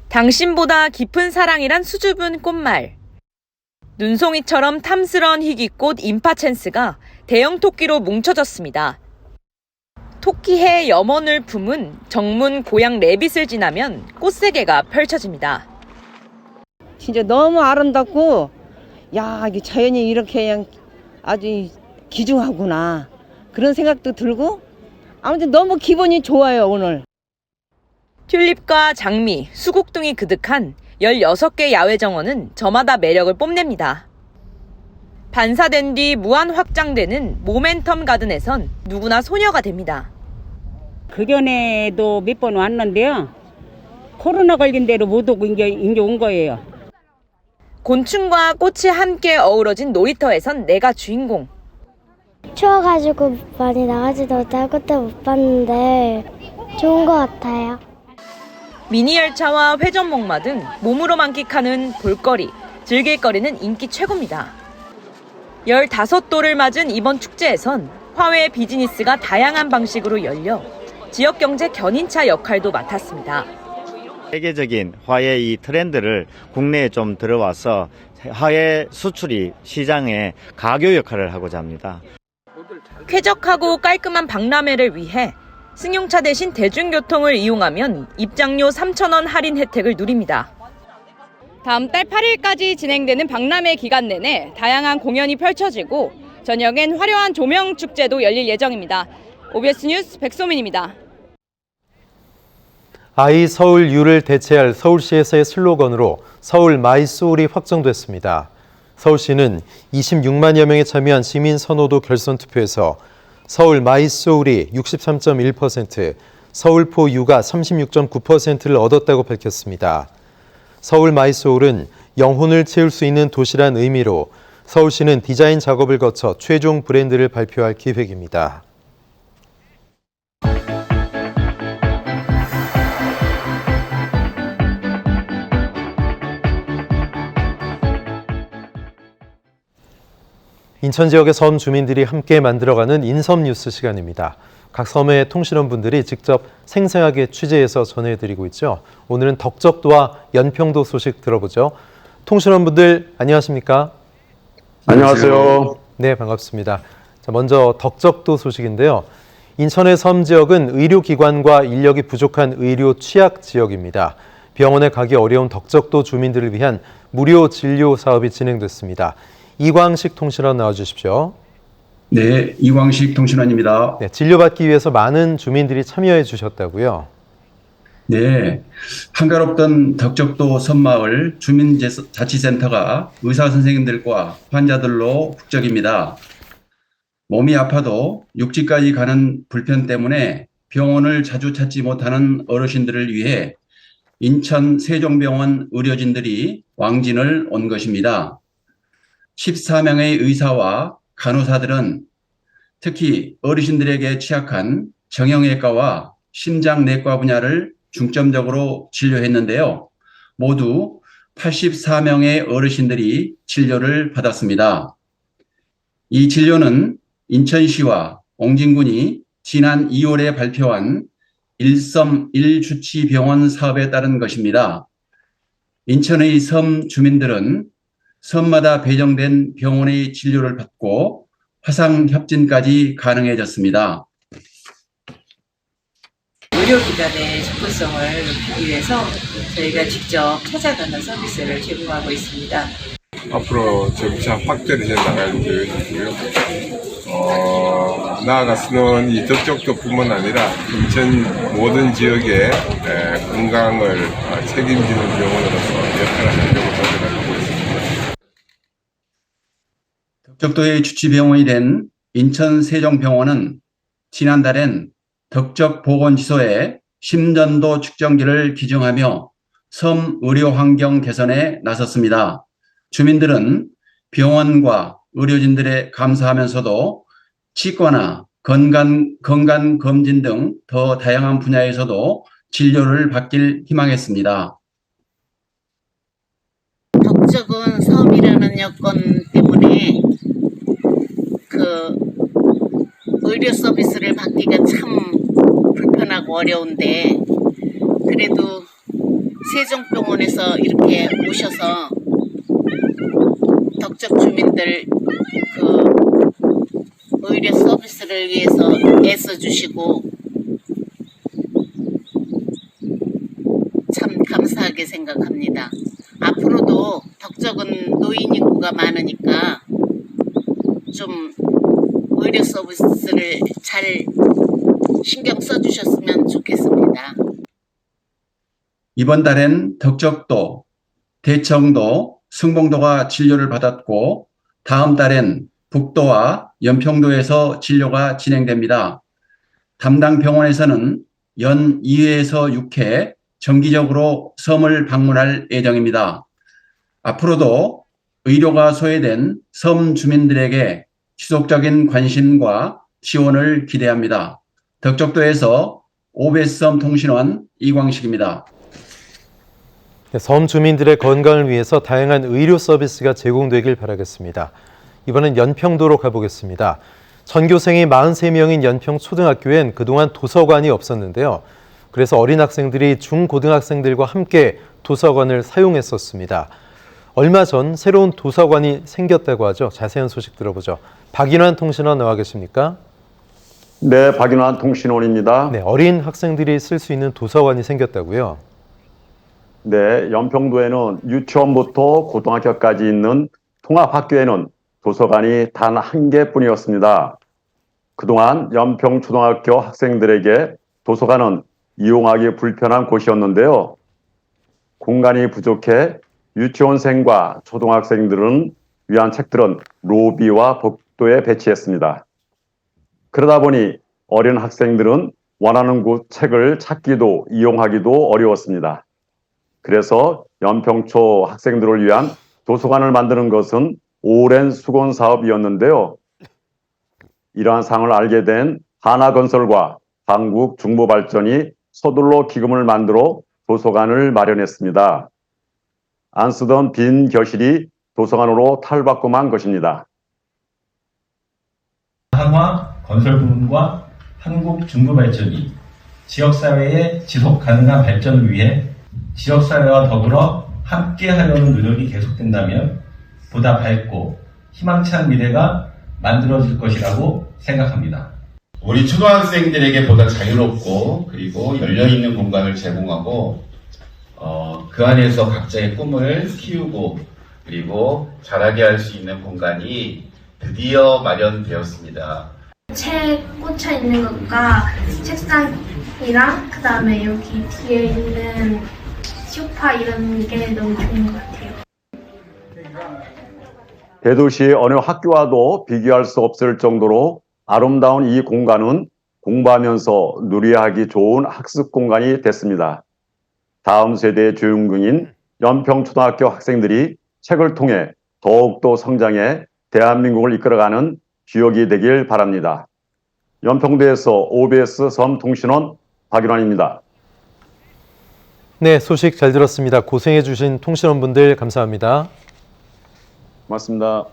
당신보다 깊은 사랑이란 수줍은 꽃말. 눈송이처럼 탐스러운 희귀꽃 임파첸스가 대형 토끼로 뭉쳐졌습니다. 토끼의 염원을 품은 정문 고양 레빗을 지나면 꽃세계가 펼쳐집니다. 진짜 너무 아름답고, 야, 이게 자연이 이렇게 그냥 아주 귀중하구나. 그런 생각도 들고, 아무튼 너무 기분이 좋아요, 오늘. 튤립과 장미, 수국 등이 그득한 16개 야외 정원은 저마다 매력을 뽐냅니다. 반사된 뒤 무한 확장되는 모멘텀 가든에선 누구나 소녀가 됩니다. 그전에도 몇 번 왔는데요. 코로나 걸린 대로 못 오고 이제 온 거예요. 곤충과 꽃이 함께 어우러진 놀이터에선 내가 주인공. 추워가지고 많이 나가지도 못하고 꽃도 못 봤는데 좋은 것 같아요. 미니 열차와 회전목마 등 몸으로 만끽하는 볼거리, 즐길거리는 인기 최고입니다. 15도를 맞은 이번 축제에선 화훼 비즈니스가 다양한 방식으로 열려 지역경제 견인차 역할도 맡았습니다. 세계적인 화훼 이 트렌드를 국내에 좀 들어와서 화훼 수출이 시장에 가교 역할을 하고자 합니다. 쾌적하고 깔끔한 박람회를 위해 승용차 대신 대중교통을 이용하면 입장료 3,000원 할인 혜택을 누립니다. 다음 달 8일까지 진행되는 박람회 기간 내내 다양한 공연이 펼쳐지고 저녁엔 화려한 조명 축제도 열릴 예정입니다. OBS 뉴스 백소민입니다. 아이 서울 유를 대체할 서울시에서의 슬로건으로 서울 마이 소울이 확정됐습니다. 서울시는 26만여 명이 참여한 시민 선호도 결선 투표에서 서울 마이 소울이 63.1%, 서울포 유가 36.9%를 얻었다고 밝혔습니다. 서울 마이 소울은 영혼을 채울 수 있는 도시란 의미로 서울시는 디자인 작업을 거쳐 최종 브랜드를 발표할 기획입니다. 인천 지역의 섬 주민들이 함께 만들어가는 인섬 뉴스 시간입니다. 각 섬의 통신원분들이 직접 생생하게 취재해서 전해드리고 있죠. 오늘은 덕적도와 연평도 소식 들어보죠. 통신원분들 안녕하십니까? 안녕하세요. 네, 반갑습니다. 자, 먼저 덕적도 소식인데요. 인천의 섬 지역은 의료기관과 인력이 부족한 의료 취약 지역입니다. 병원에 가기 어려운 덕적도 주민들을 위한 무료 진료 사업이 진행됐습니다. 이광식 통신원 나와주십시오. 네, 이광식 통신원입니다. 네, 진료받기 위해서 많은 주민들이 참여해 주셨다고요? 네, 한가롭던 덕적도 섬마을 주민자치센터가 의사 선생님들과 환자들로 북적입니다. 몸이 아파도 육지까지 가는 불편 때문에 병원을 자주 찾지 못하는 어르신들을 위해 인천 세종병원 의료진들이 왕진을 온 것입니다. 14명의 의사와 간호사들은 특히 어르신들에게 취약한 정형외과와 심장내과 분야를 중점적으로 진료했는데요. 모두 84명의 어르신들이 진료를 받았습니다. 이 진료는 인천시와 옹진군이 지난 2월에 발표한 일섬 1주치병원 사업에 따른 것입니다. 인천의 섬 주민들은 섬마다 배정된 병원의 진료를 받고 화상협진까지 가능해졌습니다. 의료기관의 접근성을 높이기 위해서 저희가 직접 찾아가는 서비스를 제공하고 있습니다. 앞으로 점차 확대를 해 나갈 계획이고요. 나아가서는 이 덕적도뿐만 아니라 인천 모든 지역의 건강을 책임지는 병원으로서 역할을 하려고 노력을 하고 있습니다. 덕적도의 주치병원이 된 인천 세종병원은 지난달엔 덕적보건지소에 심전도 측정기를 기증하며 섬 의료 환경 개선에 나섰습니다. 주민들은 병원과 의료진들에 감사하면서도 치과나 건강검진 등 더 다양한 분야에서도 진료를 받길 희망했습니다. 덕적은 섬이라는 여건 때문에 의료 서비스를 받기가 참 불편하고 어려운데 그래도 세종병원에서 이렇게 오셔서 덕적 주민들 그 의료 서비스를 위해서 애써주시고 참 감사하게 생각합니다. 앞으로도 덕적은 노인 인구가 많으니까 좀 의료 서비스를 잘 신경 써주셨으면 좋겠습니다. 이번 달엔 덕적도, 대청도, 승봉도가 진료를 받았고 다음 달엔 북도와 연평도에서 진료가 진행됩니다. 담당 병원에서는 연 2회에서 6회 정기적으로 섬을 방문할 예정입니다. 앞으로도 의료가 소외된 섬 주민들에게 지속적인 관심과 지원을 기대합니다. 덕적도에서 OBS섬 통신원 이광식입니다. 섬 주민들의 건강을 위해서 다양한 의료 서비스가 제공되길 바라겠습니다. 이번엔 연평도로 가보겠습니다. 전교생이 43명인 연평초등학교엔 그동안 도서관이 없었는데요. 그래서 어린 학생들이 중고등학생들과 함께 도서관을 사용했었습니다. 얼마 전 새로운 도서관이 생겼다고 하죠. 자세한 소식 들어보죠. 박인환 통신원 나와 계십니까? 네, 박인환 통신원입니다. 네, 어린 학생들이 쓸 수 있는 도서관이 생겼다고요? 네, 연평도에는 유치원부터 고등학교까지 있는 통합학교에는 도서관이 단 한 개뿐이었습니다. 그동안 연평초등학교 학생들에게 도서관은 이용하기 불편한 곳이었는데요. 공간이 부족해 유치원생과 초등학생들은 위한 책들은 로비와 복도에 배치했습니다. 그러다 보니 어린 학생들은 원하는 곳 책을 찾기도 이용하기도 어려웠습니다. 그래서 연평초 학생들을 위한 도서관을 만드는 것은 오랜 수건 사업이었는데요. 이러한 상을 알게 된 하나건설과 한국중부발전이 서둘러 기금을 만들어 도서관을 마련했습니다. 안 쓰던 빈 교실이 도서관으로 탈바꿈한 것입니다. 한화건설부문과 한국중부발전이 지역사회의 지속가능한 발전을 위해 지역사회와 더불어 함께하려는 노력이 계속된다면 보다 밝고 희망찬 미래가 만들어질 것이라고 생각합니다. 우리 초등학생들에게 보다 자유롭고 그리고 열려있는 공간을 제공하고 그 안에서 각자의 꿈을 키우고 그리고 자라게 할 수 있는 공간이 드디어 마련되었습니다. 책 꽂혀 있는 것과 책상이랑 그 다음에 여기 뒤에 있는 소파 이런 게 너무 좋은 것 같아요. 대도시 어느 학교와도 비교할 수 없을 정도로 아름다운 이 공간은 공부하면서 누리하기 좋은 학습 공간이 됐습니다. 다음 세대의 주인공인 연평초등학교 학생들이 책을 통해 더욱더 성장해 대한민국을 이끌어가는 주역이 되길 바랍니다. 연평도에서 OBS 섬통신원 박인환입니다. 네, 소식 잘 들었습니다. 고생해 주신 통신원분들 감사합니다. 고맙습니다.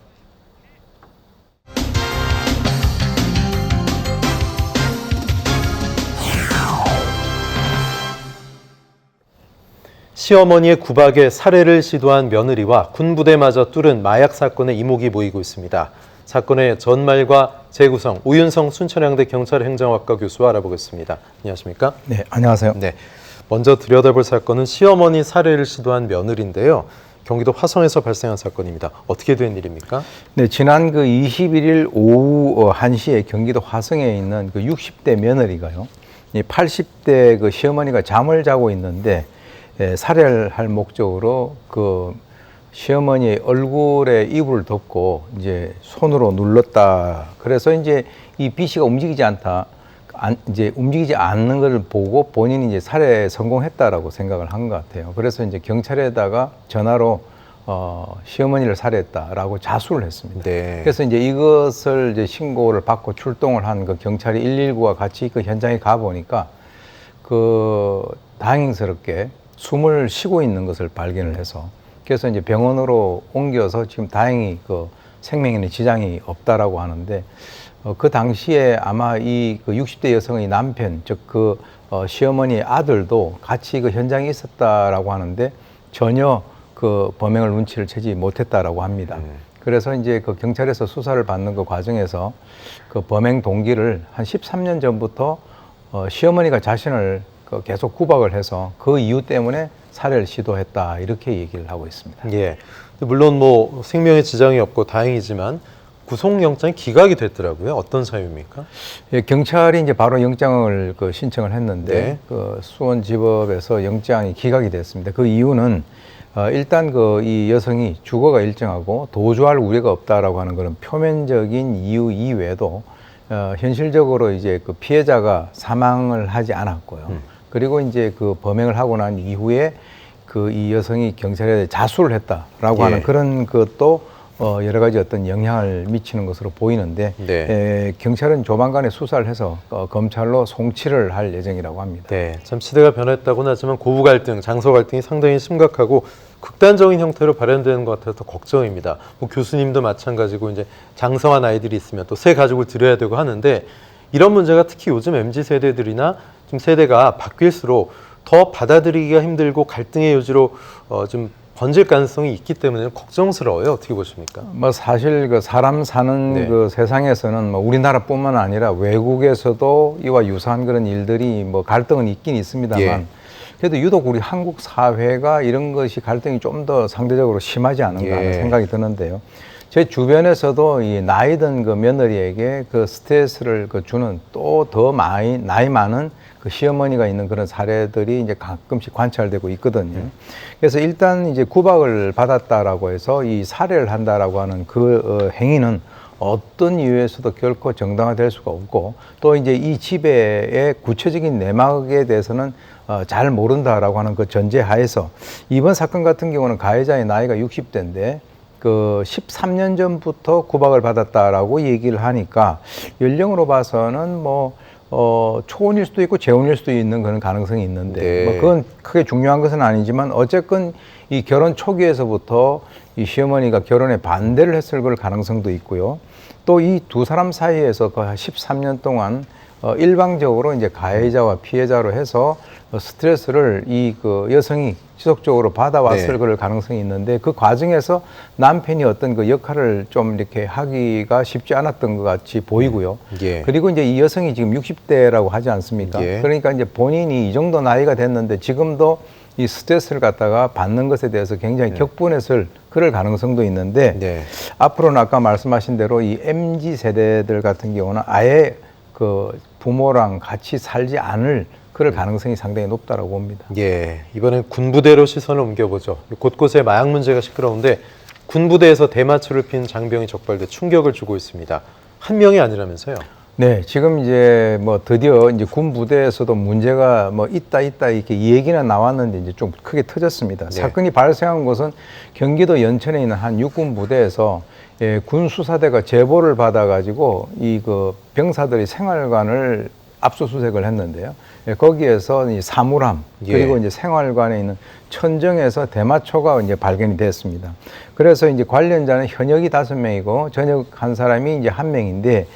시어머니의 구박에 살해를 시도한 며느리와 군부대마저 뚫은 마약 사건에 이목이 모이고 있습니다. 사건의 전말과 재구성, 오윤성 순천향대 경찰행정학과 교수와 알아보겠습니다. 안녕하십니까? 네, 안녕하세요. 네, 먼저 들여다볼 사건은 시어머니 살해를 시도한 며느리인데요. 경기도 화성에서 발생한 사건입니다. 어떻게 된 일입니까? 네, 지난 21일 오후 1시에 경기도 화성에 있는 60대 며느리가요. 80대 시어머니가 잠을 자고 있는데 살해를 할 목적으로 시어머니의 얼굴에 이불을 덮고 이제 손으로 눌렀다. 그래서 이제 이 B 씨가 움직이지 않는 걸 보고 본인이 이제 살해에 성공했다라고 생각을 한 것 같아요. 그래서 이제 경찰에다가 전화로 시어머니를 살해했다라고 자수를 했습니다. 네. 그래서 이제 이것을 이제 신고를 받고 출동을 한 경찰이 119와 같이 현장에 가 보니까 다행스럽게 숨을 쉬고 있는 것을 발견을 해서 그래서 이제 병원으로 옮겨서 지금 다행히 생명에는 지장이 없다라고 하는데 그 당시에 아마 이 그 60대 여성의 남편, 즉 그 시어머니의 아들도 같이 그 현장에 있었다라고 하는데 전혀 그 범행을 눈치를 채지 못했다라고 합니다. 그래서 이제 그 경찰에서 수사를 받는 그 과정에서 그 범행 동기를 한 13년 전부터 시어머니가 자신을 그 계속 구박을 해서 그 이유 때문에 살해를 시도했다 이렇게 얘기를 하고 있습니다. 예. 물론 뭐 생명에 지장이 없고 다행이지만 구속영장이 기각이 됐더라고요. 어떤 사유입니까? 예, 경찰이 이제 바로 영장을 그 신청을 했는데 네. 그 수원지법에서 영장이 기각이 됐습니다. 그 이유는 일단 그 이 여성이 주거가 일정하고 도주할 우려가 없다라고 하는 그런 표면적인 이유 이외에도 현실적으로 이제 그 피해자가 사망을 하지 않았고요. 그리고 이제 그 범행을 하고 난 이후에 그 이 여성이 경찰에 자수를 했다라고 하는 그런 것도 여러 가지 어떤 영향을 미치는 것으로 보이는데 경찰은 조만간에 수사를 해서 검찰로 송치를 할 예정이라고 합니다. 네, 참 시대가 변했다고는 하지만 고부 갈등, 장소 갈등이 상당히 심각하고 극단적인 형태로 발현되는 것 같아서 걱정입니다. 뭐 교수님도 마찬가지고 이제 장성한 아이들이 있으면 또 새 가족을 들여야 되고 하는데 이런 문제가 특히 요즘 MZ 세대들이나 좀 세대가 바뀔수록 더 받아들이기가 힘들고 갈등의 요지로 좀 번질 가능성이 있기 때문에 걱정스러워요. 어떻게 보십니까? 뭐 사실 그 사람 사는 그 세상에서는 뭐 우리나라뿐만 아니라 외국에서도 이와 유사한 그런 일들이 뭐 갈등은 있긴 있습니다만 그래도 유독 우리 한국 사회가 이런 것이 갈등이 좀 더 상대적으로 심하지 않은가 하는 생각이 드는데요. 제 주변에서도 이 나이 든 그 며느리에게 그 스트레스를 그 주는 또 더 나이 많은 그 시어머니가 있는 그런 사례들이 이제 가끔씩 관찰되고 있거든요. 그래서 일단 이제 구박을 받았다라고 해서 이 살해를 한다라고 하는 그 행위는 어떤 이유에서도 결코 정당화될 수가 없고 또 이제 이 지배의 구체적인 내막에 대해서는 잘 모른다라고 하는 그 전제 하에서 이번 사건 같은 경우는 가해자의 나이가 60대인데 그 13년 전부터 구박을 받았다라고 얘기를 하니까 연령으로 봐서는 뭐 초혼일 수도 있고 재혼일 수도 있는 그런 가능성이 있는데 뭐 그건 크게 중요한 것은 아니지만 어쨌건 이 결혼 초기에서부터 이 시어머니가 결혼에 반대를 했을 걸 가능성도 있고요. 또 이 두 사람 사이에서 그 13년 동안 일방적으로 이제 가해자와 피해자로 해서 스트레스를 이 그 여성이 지속적으로 받아왔을 그럴 가능성이 있는데 그 과정에서 남편이 어떤 그 역할을 좀 이렇게 하기가 쉽지 않았던 것 같이 보이고요. 그리고 이제 이 여성이 지금 60대라고 하지 않습니까? 그러니까 이제 본인이 이 정도 나이가 됐는데 지금도 이 스트레스를 갖다가 받는 것에 대해서 굉장히 격분했을 그럴 가능성도 있는데 앞으로는 아까 말씀하신 대로 이 MZ 세대들 같은 경우는 아예 그 부모랑 같이 살지 않을 그럴 가능성이 상당히 높다라고 봅니다. 예, 이번엔 군부대로 시선을 옮겨보죠. 곳곳에 마약 문제가 시끄러운데 군부대에서 대마초를 핀 장병이 적발돼 충격을 주고 있습니다. 한 명이 아니라면서요? 네, 지금 이제 뭐 드디어 이제 군부대에서도 문제가 뭐 있다 이렇게 이 얘기는 나왔는데 이제 좀 크게 터졌습니다. 사건이 발생한 곳은 경기도 연천에 있는 한 육군 부대에서 군 수사대가 제보를 받아가지고 이 그 병사들이 생활관을 압수수색을 했는데요. 거기에서 이 사물함 그리고 이제 생활관에 있는 천정에서 대마초가 이제 발견이 됐습니다. 그래서 이제 관련자는 현역이 5명이고 전역 한 사람이 이제 1명인데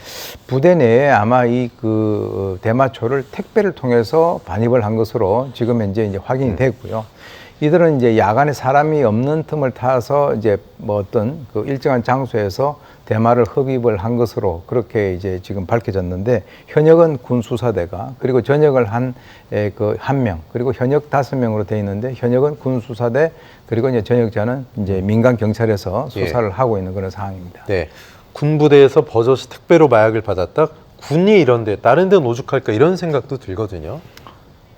부대 내에 아마 이 그 대마초를 택배를 통해서 반입을 한 것으로 지금 현재 이제 확인이 됐고요. 이들은 이제 야간에 사람이 없는 틈을 타서 이제 뭐 어떤 그 일정한 장소에서 대마를 흡입을 한 것으로 그렇게 이제 지금 밝혀졌는데 현역은 군 수사대가 그리고 전역을 한 명 그리고 현역 5명으로 돼 있는데 현역은 군 수사대 그리고 이제 전역자는 이제 민간 경찰에서 수사를 하고 있는 그런 상황입니다. 네, 군부대에서 버젓이 택배로 마약을 받았다. 군이 이런데 다른 데는 오죽할까 이런 생각도 들거든요.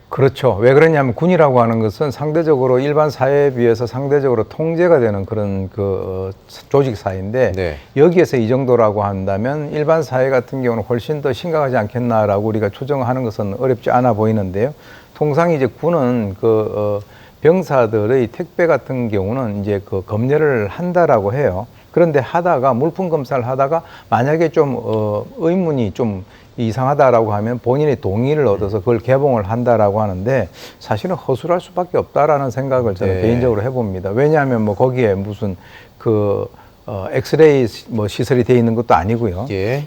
그렇죠. 왜 그러냐면 군이라고 하는 것은 상대적으로 일반 사회에 비해서 상대적으로 통제가 되는 그런 그 조직 사회인데 여기에서 이 정도라고 한다면 일반 사회 같은 경우는 훨씬 더 심각하지 않겠나라고 우리가 추정하는 것은 어렵지 않아 보이는데요. 통상 이제 군은 그 병사들의 택배 같은 경우는 이제 그 검열을 한다라고 해요. 그런데 하다가 물품 검사를 하다가 만약에 좀 의문이 좀 이상하다라고 하면 본인의 동의를 얻어서 그걸 개봉을 한다라고 하는데 사실은 허술할 수밖에 없다라는 생각을 저는 개인적으로 해봅니다. 왜냐하면 뭐 거기에 무슨 그 엑스레이 뭐 시설이 되어 있는 것도 아니고요. 예.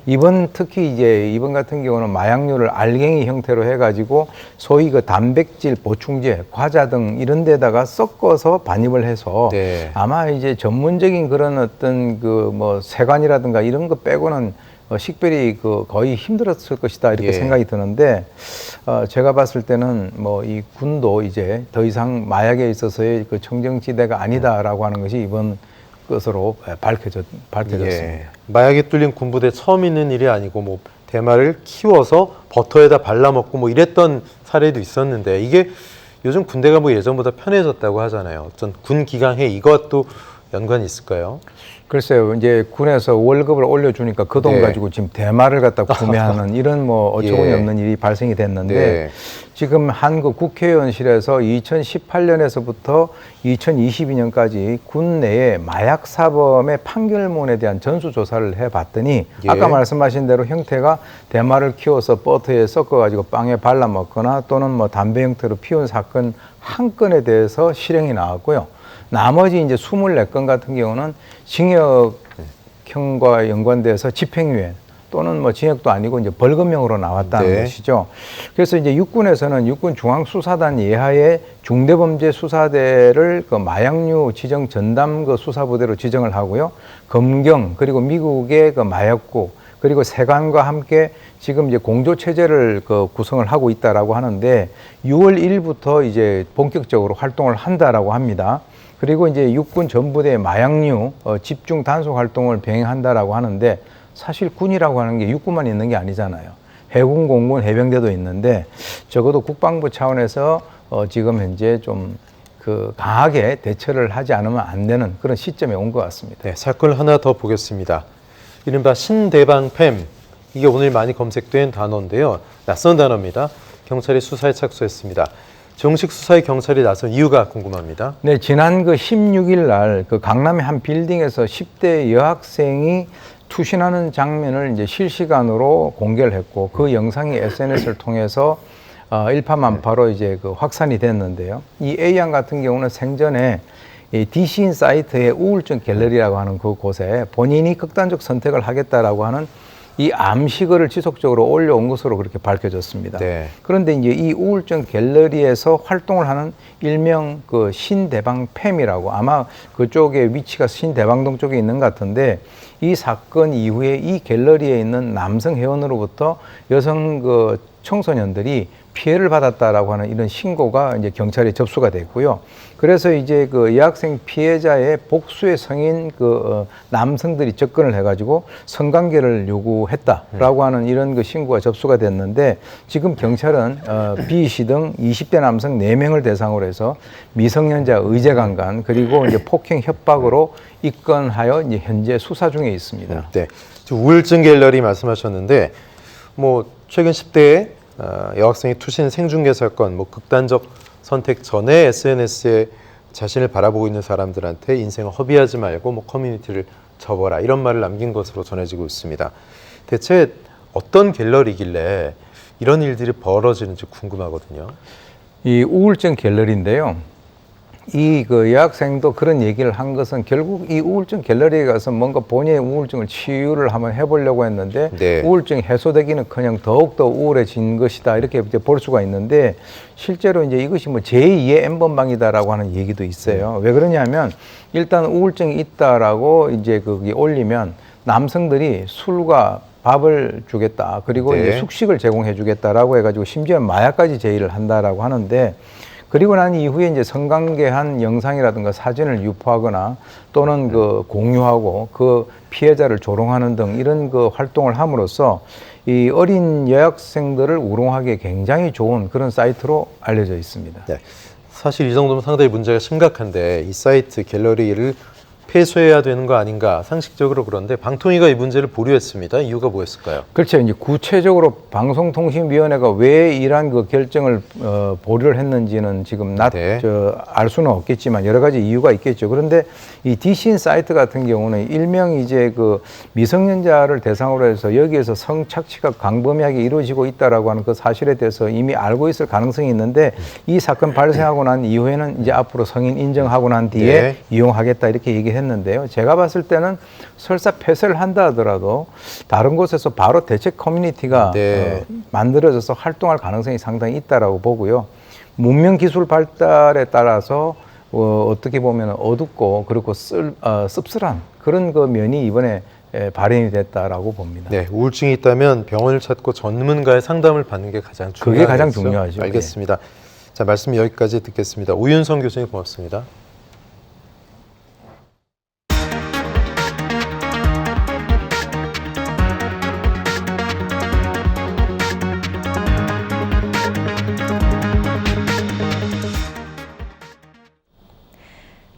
특히 이번 같은 경우는 마약류를 알갱이 형태로 해가지고 소위 그 단백질 보충제, 과자 등 이런 데다가 섞어서 반입을 해서 네. 아마 이제 전문적인 그런 어떤 그 뭐 세관이라든가 이런 거 빼고는 식별이 거의 힘들었을 것이다 이렇게 예. 생각이 드는데 제가 봤을 때는 뭐 이 군도 이제 더 이상 마약에 있어서의 그 청정지대가 아니다라고 하는 것이 이번 것으로 밝혀졌습니다. 예. 마약에 뚫린 군부대 처음 있는 일이 아니고 뭐 대마를 키워서 버터에다 발라 먹고 뭐 이랬던 사례도 있었는데 이게 요즘 군대가 뭐 예전보다 편해졌다고 하잖아요. 어떤 군 기강회 이것도 연관이 있을까요? 글쎄요, 이제 군에서 월급을 올려주니까 그 돈 네. 가지고 지금 대마를 갖다 구매하는 이런 뭐 어처구니 예. 없는 일이 발생이 됐는데 네. 지금 한국 국회의원실에서 2018년에서부터 2022년까지 군 내에 마약 사범의 판결문에 대한 전수조사를 해봤더니 예. 아까 말씀하신 대로 형태가 대마를 키워서 버터에 섞어가지고 빵에 발라 먹거나 또는 뭐 담배 형태로 피운 사건 한 건에 대해서 실형이 나왔고요. 나머지 이제 24건 같은 경우는 징역형과 연관돼서 집행유예 또는 뭐 징역도 아니고 이제 벌금형으로 나왔다는 네. 것이죠. 그래서 이제 육군에서는 육군 중앙수사단 예하의 중대범죄수사대를 그 마약류 지정 전담 그 수사부대로 지정을 하고요. 검경 그리고 미국의 그 마약국 그리고 세관과 함께 지금 이제 공조 체제를 그 구성을 하고 있다라고 하는데 6월 1일부터 이제 본격적으로 활동을 한다라고 합니다. 그리고 이제 육군 전부대 마약류 집중 단속 활동을 병행한다라고 하는데 사실 군이라고 하는 게 육군만 있는 게 아니잖아요. 해군, 공군, 해병대도 있는데 적어도 국방부 차원에서 지금 현재 좀 강하게 대처를 하지 않으면 안 되는 그런 시점에 온 것 같습니다. 네, 사건을 하나 더 보겠습니다. 이른바 신대방팸 이게 오늘 많이 검색된 단어인데요. 낯선 단어입니다. 경찰이 수사에 착수했습니다. 정식 수사에 경찰이 나선 이유가 궁금합니다. 네, 지난 16일 날 강남의 한 빌딩에서 10대 여학생이 투신하는 장면을 이제 실시간으로 공개를 했고 그 영상이 SNS를 통해서 일파만파로 이제 확산이 됐는데요. 이 A양 같은 경우는 생전에 이 DC인 사이트의 우울증 갤러리라고 하는 그곳에 본인이 극단적 선택을 하겠다라고 하는 이 암시글을 지속적으로 올려온 것으로 그렇게 밝혀졌습니다. 네. 그런데 이제 이 우울증 갤러리에서 활동을 하는 일명 신대방팸이라고 아마 그쪽에 위치가 신대방동 쪽에 있는 것 같은데 이 사건 이후에 이 갤러리에 있는 남성 회원으로부터 여성 청소년들이 피해를 받았다라고 하는 이런 신고가 이제 경찰에 접수가 됐고요. 그래서 이제 여학생 피해자의 복수의 성인 남성들이 접근을 해가지고 성관계를 요구했다라고 하는 이런 신고가 접수가 됐는데 지금 경찰은 B 씨 등 20대 남성 4명을 대상으로 해서 미성년자 의제강간 그리고 이제 폭행 협박으로 입건하여 이제 현재 수사 중에 있습니다. 네, 우울증 갤러리 말씀하셨는데 뭐 최근 10대에 여학생이 투신 생중계 사건, 뭐 극단적 선택 전에 SNS에 자신을 바라보고 있는 사람들한테 인생을 허비하지 말고 뭐 커뮤니티를 접어라 이런 말을 남긴 것으로 전해지고 있습니다. 대체 어떤 갤러리길래 이런 일들이 벌어지는지 궁금하거든요. 이 우울증 갤러리인데요. 이 여학생도 그런 얘기를 한 것은 결국 이 우울증 갤러리에 가서 뭔가 본인의 우울증을 치유를 한번 해보려고 했는데 네. 우울증이 해소되기는커녕 더욱더 우울해진 것이다 이렇게 이제 볼 수가 있는데 실제로 이제 이것이 뭐 제2의 N번방이다라고 하는 얘기도 있어요. 왜 그러냐면 일단 우울증이 있다라고 이제 거기 올리면 남성들이 술과 밥을 주겠다 그리고 네. 이제 숙식을 제공해 주겠다라고 해가지고 심지어 마약까지 제의를 한다라고 하는데 그리고 난 이후에 이제 성관계한 영상이라든가 사진을 유포하거나 또는 공유하고 그 피해자를 조롱하는 등 이런 활동을 함으로써 이 어린 여학생들을 우롱하기에 굉장히 좋은 그런 사이트로 알려져 있습니다. 네. 사실 이 정도면 상당히 문제가 심각한데 이 사이트 갤러리를 폐쇄해야 되는 거 아닌가 상식적으로 그런데 방통위가 이 문제를 보류했습니다. 이유가 뭐였을까요? 그렇죠. 이제 구체적으로 방송통신위원회가 왜 이러한 결정을 보류를 했는지는 지금 알 수는 없겠지만 여러 가지 이유가 있겠죠. 그런데 이 DC인 사이트 같은 경우는 일명 이제 미성년자를 대상으로 해서 여기에서 성착취가 광범위하게 이루어지고 있다라고 하는 그 사실에 대해서 이미 알고 있을 가능성이 있는데 이 사건 발생하고 난 이후에는 이제 앞으로 성인 인정하고 난 뒤에 이용하겠다 이렇게 얘기했 얘기했는데요. 제가 봤을 때는 설사 폐쇄를 한다 하더라도 다른 곳에서 바로 대책 커뮤니티가 만들어져서 활동할 가능성이 상당히 있다라고 보고요. 문명 기술 발달에 따라서 어떻게 보면 어둡고 그리고 씁쓸한 그런 그 면이 이번에 발현이 됐다라고 봅니다. 네, 우울증이 있다면 병원을 찾고 전문가의 상담을 받는 게 가장 중요하죠. 그게 가장 중요하죠. 알겠습니다. 자, 말씀 여기까지 듣겠습니다. 우윤성 교수님 고맙습니다.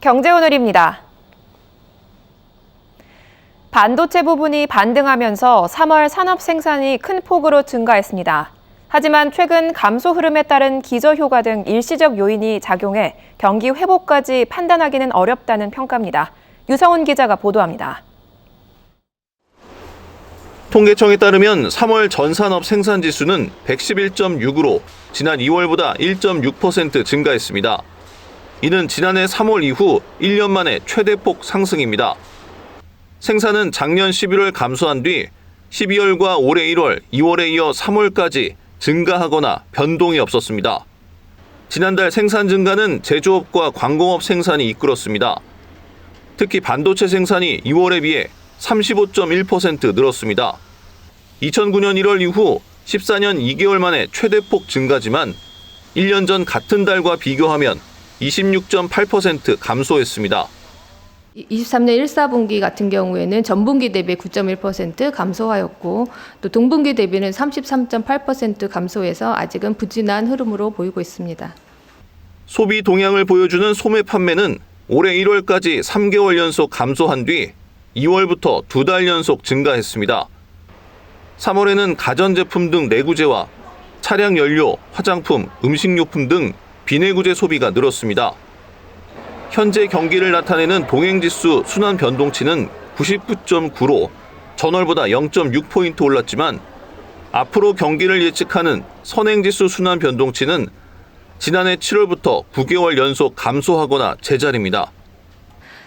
경제오늘입니다. 반도체 부분이 반등하면서 3월 산업 생산이 큰 폭으로 증가했습니다. 하지만 최근 감소 흐름에 따른 기저효과 등 일시적 요인이 작용해 경기 회복까지 판단하기는 어렵다는 평가입니다. 유성훈 기자가 보도합니다. 통계청에 따르면 3월 전산업 생산지수는 111.6으로 지난 2월보다 1.6% 증가했습니다. 이는 지난해 3월 이후 1년 만에 최대폭 상승입니다. 생산은 작년 11월 감소한 뒤 12월과 올해 1월, 2월에 이어 3월까지 증가하거나 변동이 없었습니다. 지난달 생산 증가는 제조업과 광공업 생산이 이끌었습니다. 특히 반도체 생산이 2월에 비해 35.1% 늘었습니다. 2009년 1월 이후 14년 2개월 만에 최대폭 증가지만 1년 전 같은 달과 비교하면 26.8% 감소했습니다. 23년 1사분기 같은 경우에는 전분기 대비 9.1% 감소하였고 또 동분기 대비는 33.8% 감소해서 아직은 부진한 흐름으로 보이고 있습니다. 소비 동향을 보여주는 소매 판매는 올해 1월까지 3개월 연속 감소한 뒤 2월부터 2달 연속 증가했습니다. 3월에는 가전제품 등 내구재와 차량 연료, 화장품, 음식료품 등 비내구재 소비가 늘었습니다. 현재 경기를 나타내는 동행지수 순환 변동치는 99.9로 전월보다 0.6포인트 올랐지만 앞으로 경기를 예측하는 선행지수 순환 변동치는 지난해 7월부터 9개월 연속 감소하거나 제자리입니다.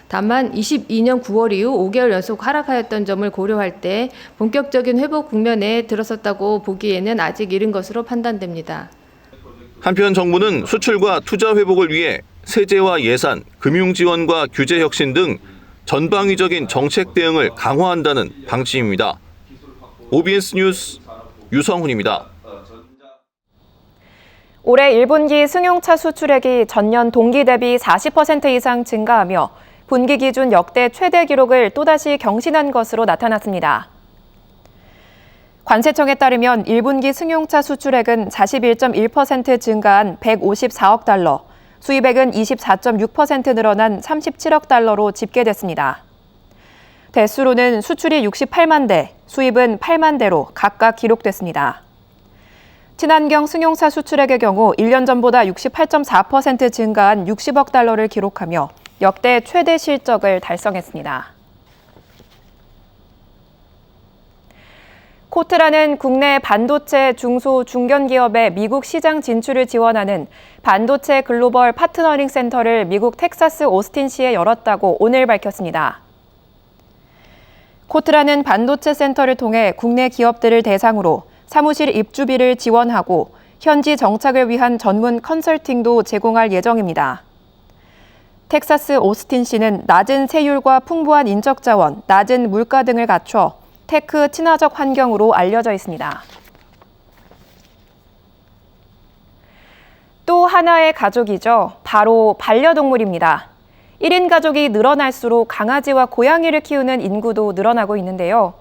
다만 22년 9월 이후 5개월 연속 하락하였던 점을 고려할 때 본격적인 회복 국면에 들어섰다고 보기에는 아직 이른 것으로 판단됩니다. 한편 정부는 수출과 투자 회복을 위해 세제와 예산, 금융 지원과 규제 혁신 등 전방위적인 정책 대응을 강화한다는 방침입니다. OBS 뉴스 유성훈입니다. 올해 1분기 승용차 수출액이 전년 동기 대비 40% 이상 증가하며 분기 기준 역대 최대 기록을 또다시 경신한 것으로 나타났습니다. 관세청에 따르면 1분기 승용차 수출액은 41.1% 증가한 154억 달러, 수입액은 24.6% 늘어난 37억 달러로 집계됐습니다. 대수로는 수출이 68만 대, 수입은 8만 대로 각각 기록됐습니다. 친환경 승용차 수출액의 경우 1년 전보다 68.4% 증가한 60억 달러를 기록하며 역대 최대 실적을 달성했습니다. 코트라는 국내 반도체 중소 중견기업의 미국 시장 진출을 지원하는 반도체 글로벌 파트너링 센터를 미국 텍사스 오스틴시에 열었다고 오늘 밝혔습니다. 코트라는 반도체 센터를 통해 국내 기업들을 대상으로 사무실 입주비를 지원하고 현지 정착을 위한 전문 컨설팅도 제공할 예정입니다. 텍사스 오스틴시는 낮은 세율과 풍부한 인적 자원, 낮은 물가 등을 갖춰 테크 친화적 환경으로 알려져 있습니다. 또 하나의 가족이죠. 바로 반려동물입니다. 1인 가족이 늘어날수록 강아지와 고양이를 키우는 인구도 늘어나고 있는데요.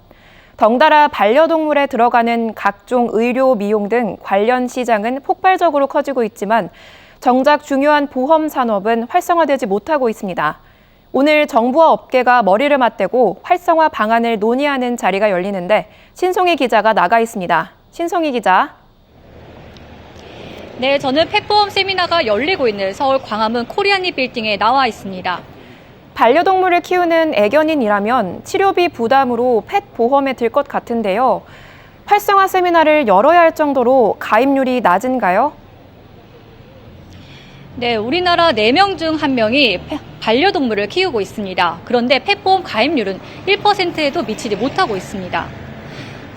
덩달아 반려동물에 들어가는 각종 의료, 미용 등 관련 시장은 폭발적으로 커지고 있지만 정작 중요한 보험 산업은 활성화되지 못하고 있습니다. 오늘 정부와 업계가 머리를 맞대고 활성화 방안을 논의하는 자리가 열리는데 신송희 기자가 나가 있습니다. 신송희 기자. 네, 저는 펫보험 세미나가 열리고 있는 서울 광화문 코리아니 빌딩에 나와 있습니다. 반려동물을 키우는 애견인이라면 치료비 부담으로 펫 보험에 들 것 같은데요. 활성화 세미나를 열어야 할 정도로 가입률이 낮은가요? 네, 우리나라 4명 중 1명이 반려동물을 키우고 있습니다. 그런데 펫보험 가입률은 1%에도 미치지 못하고 있습니다.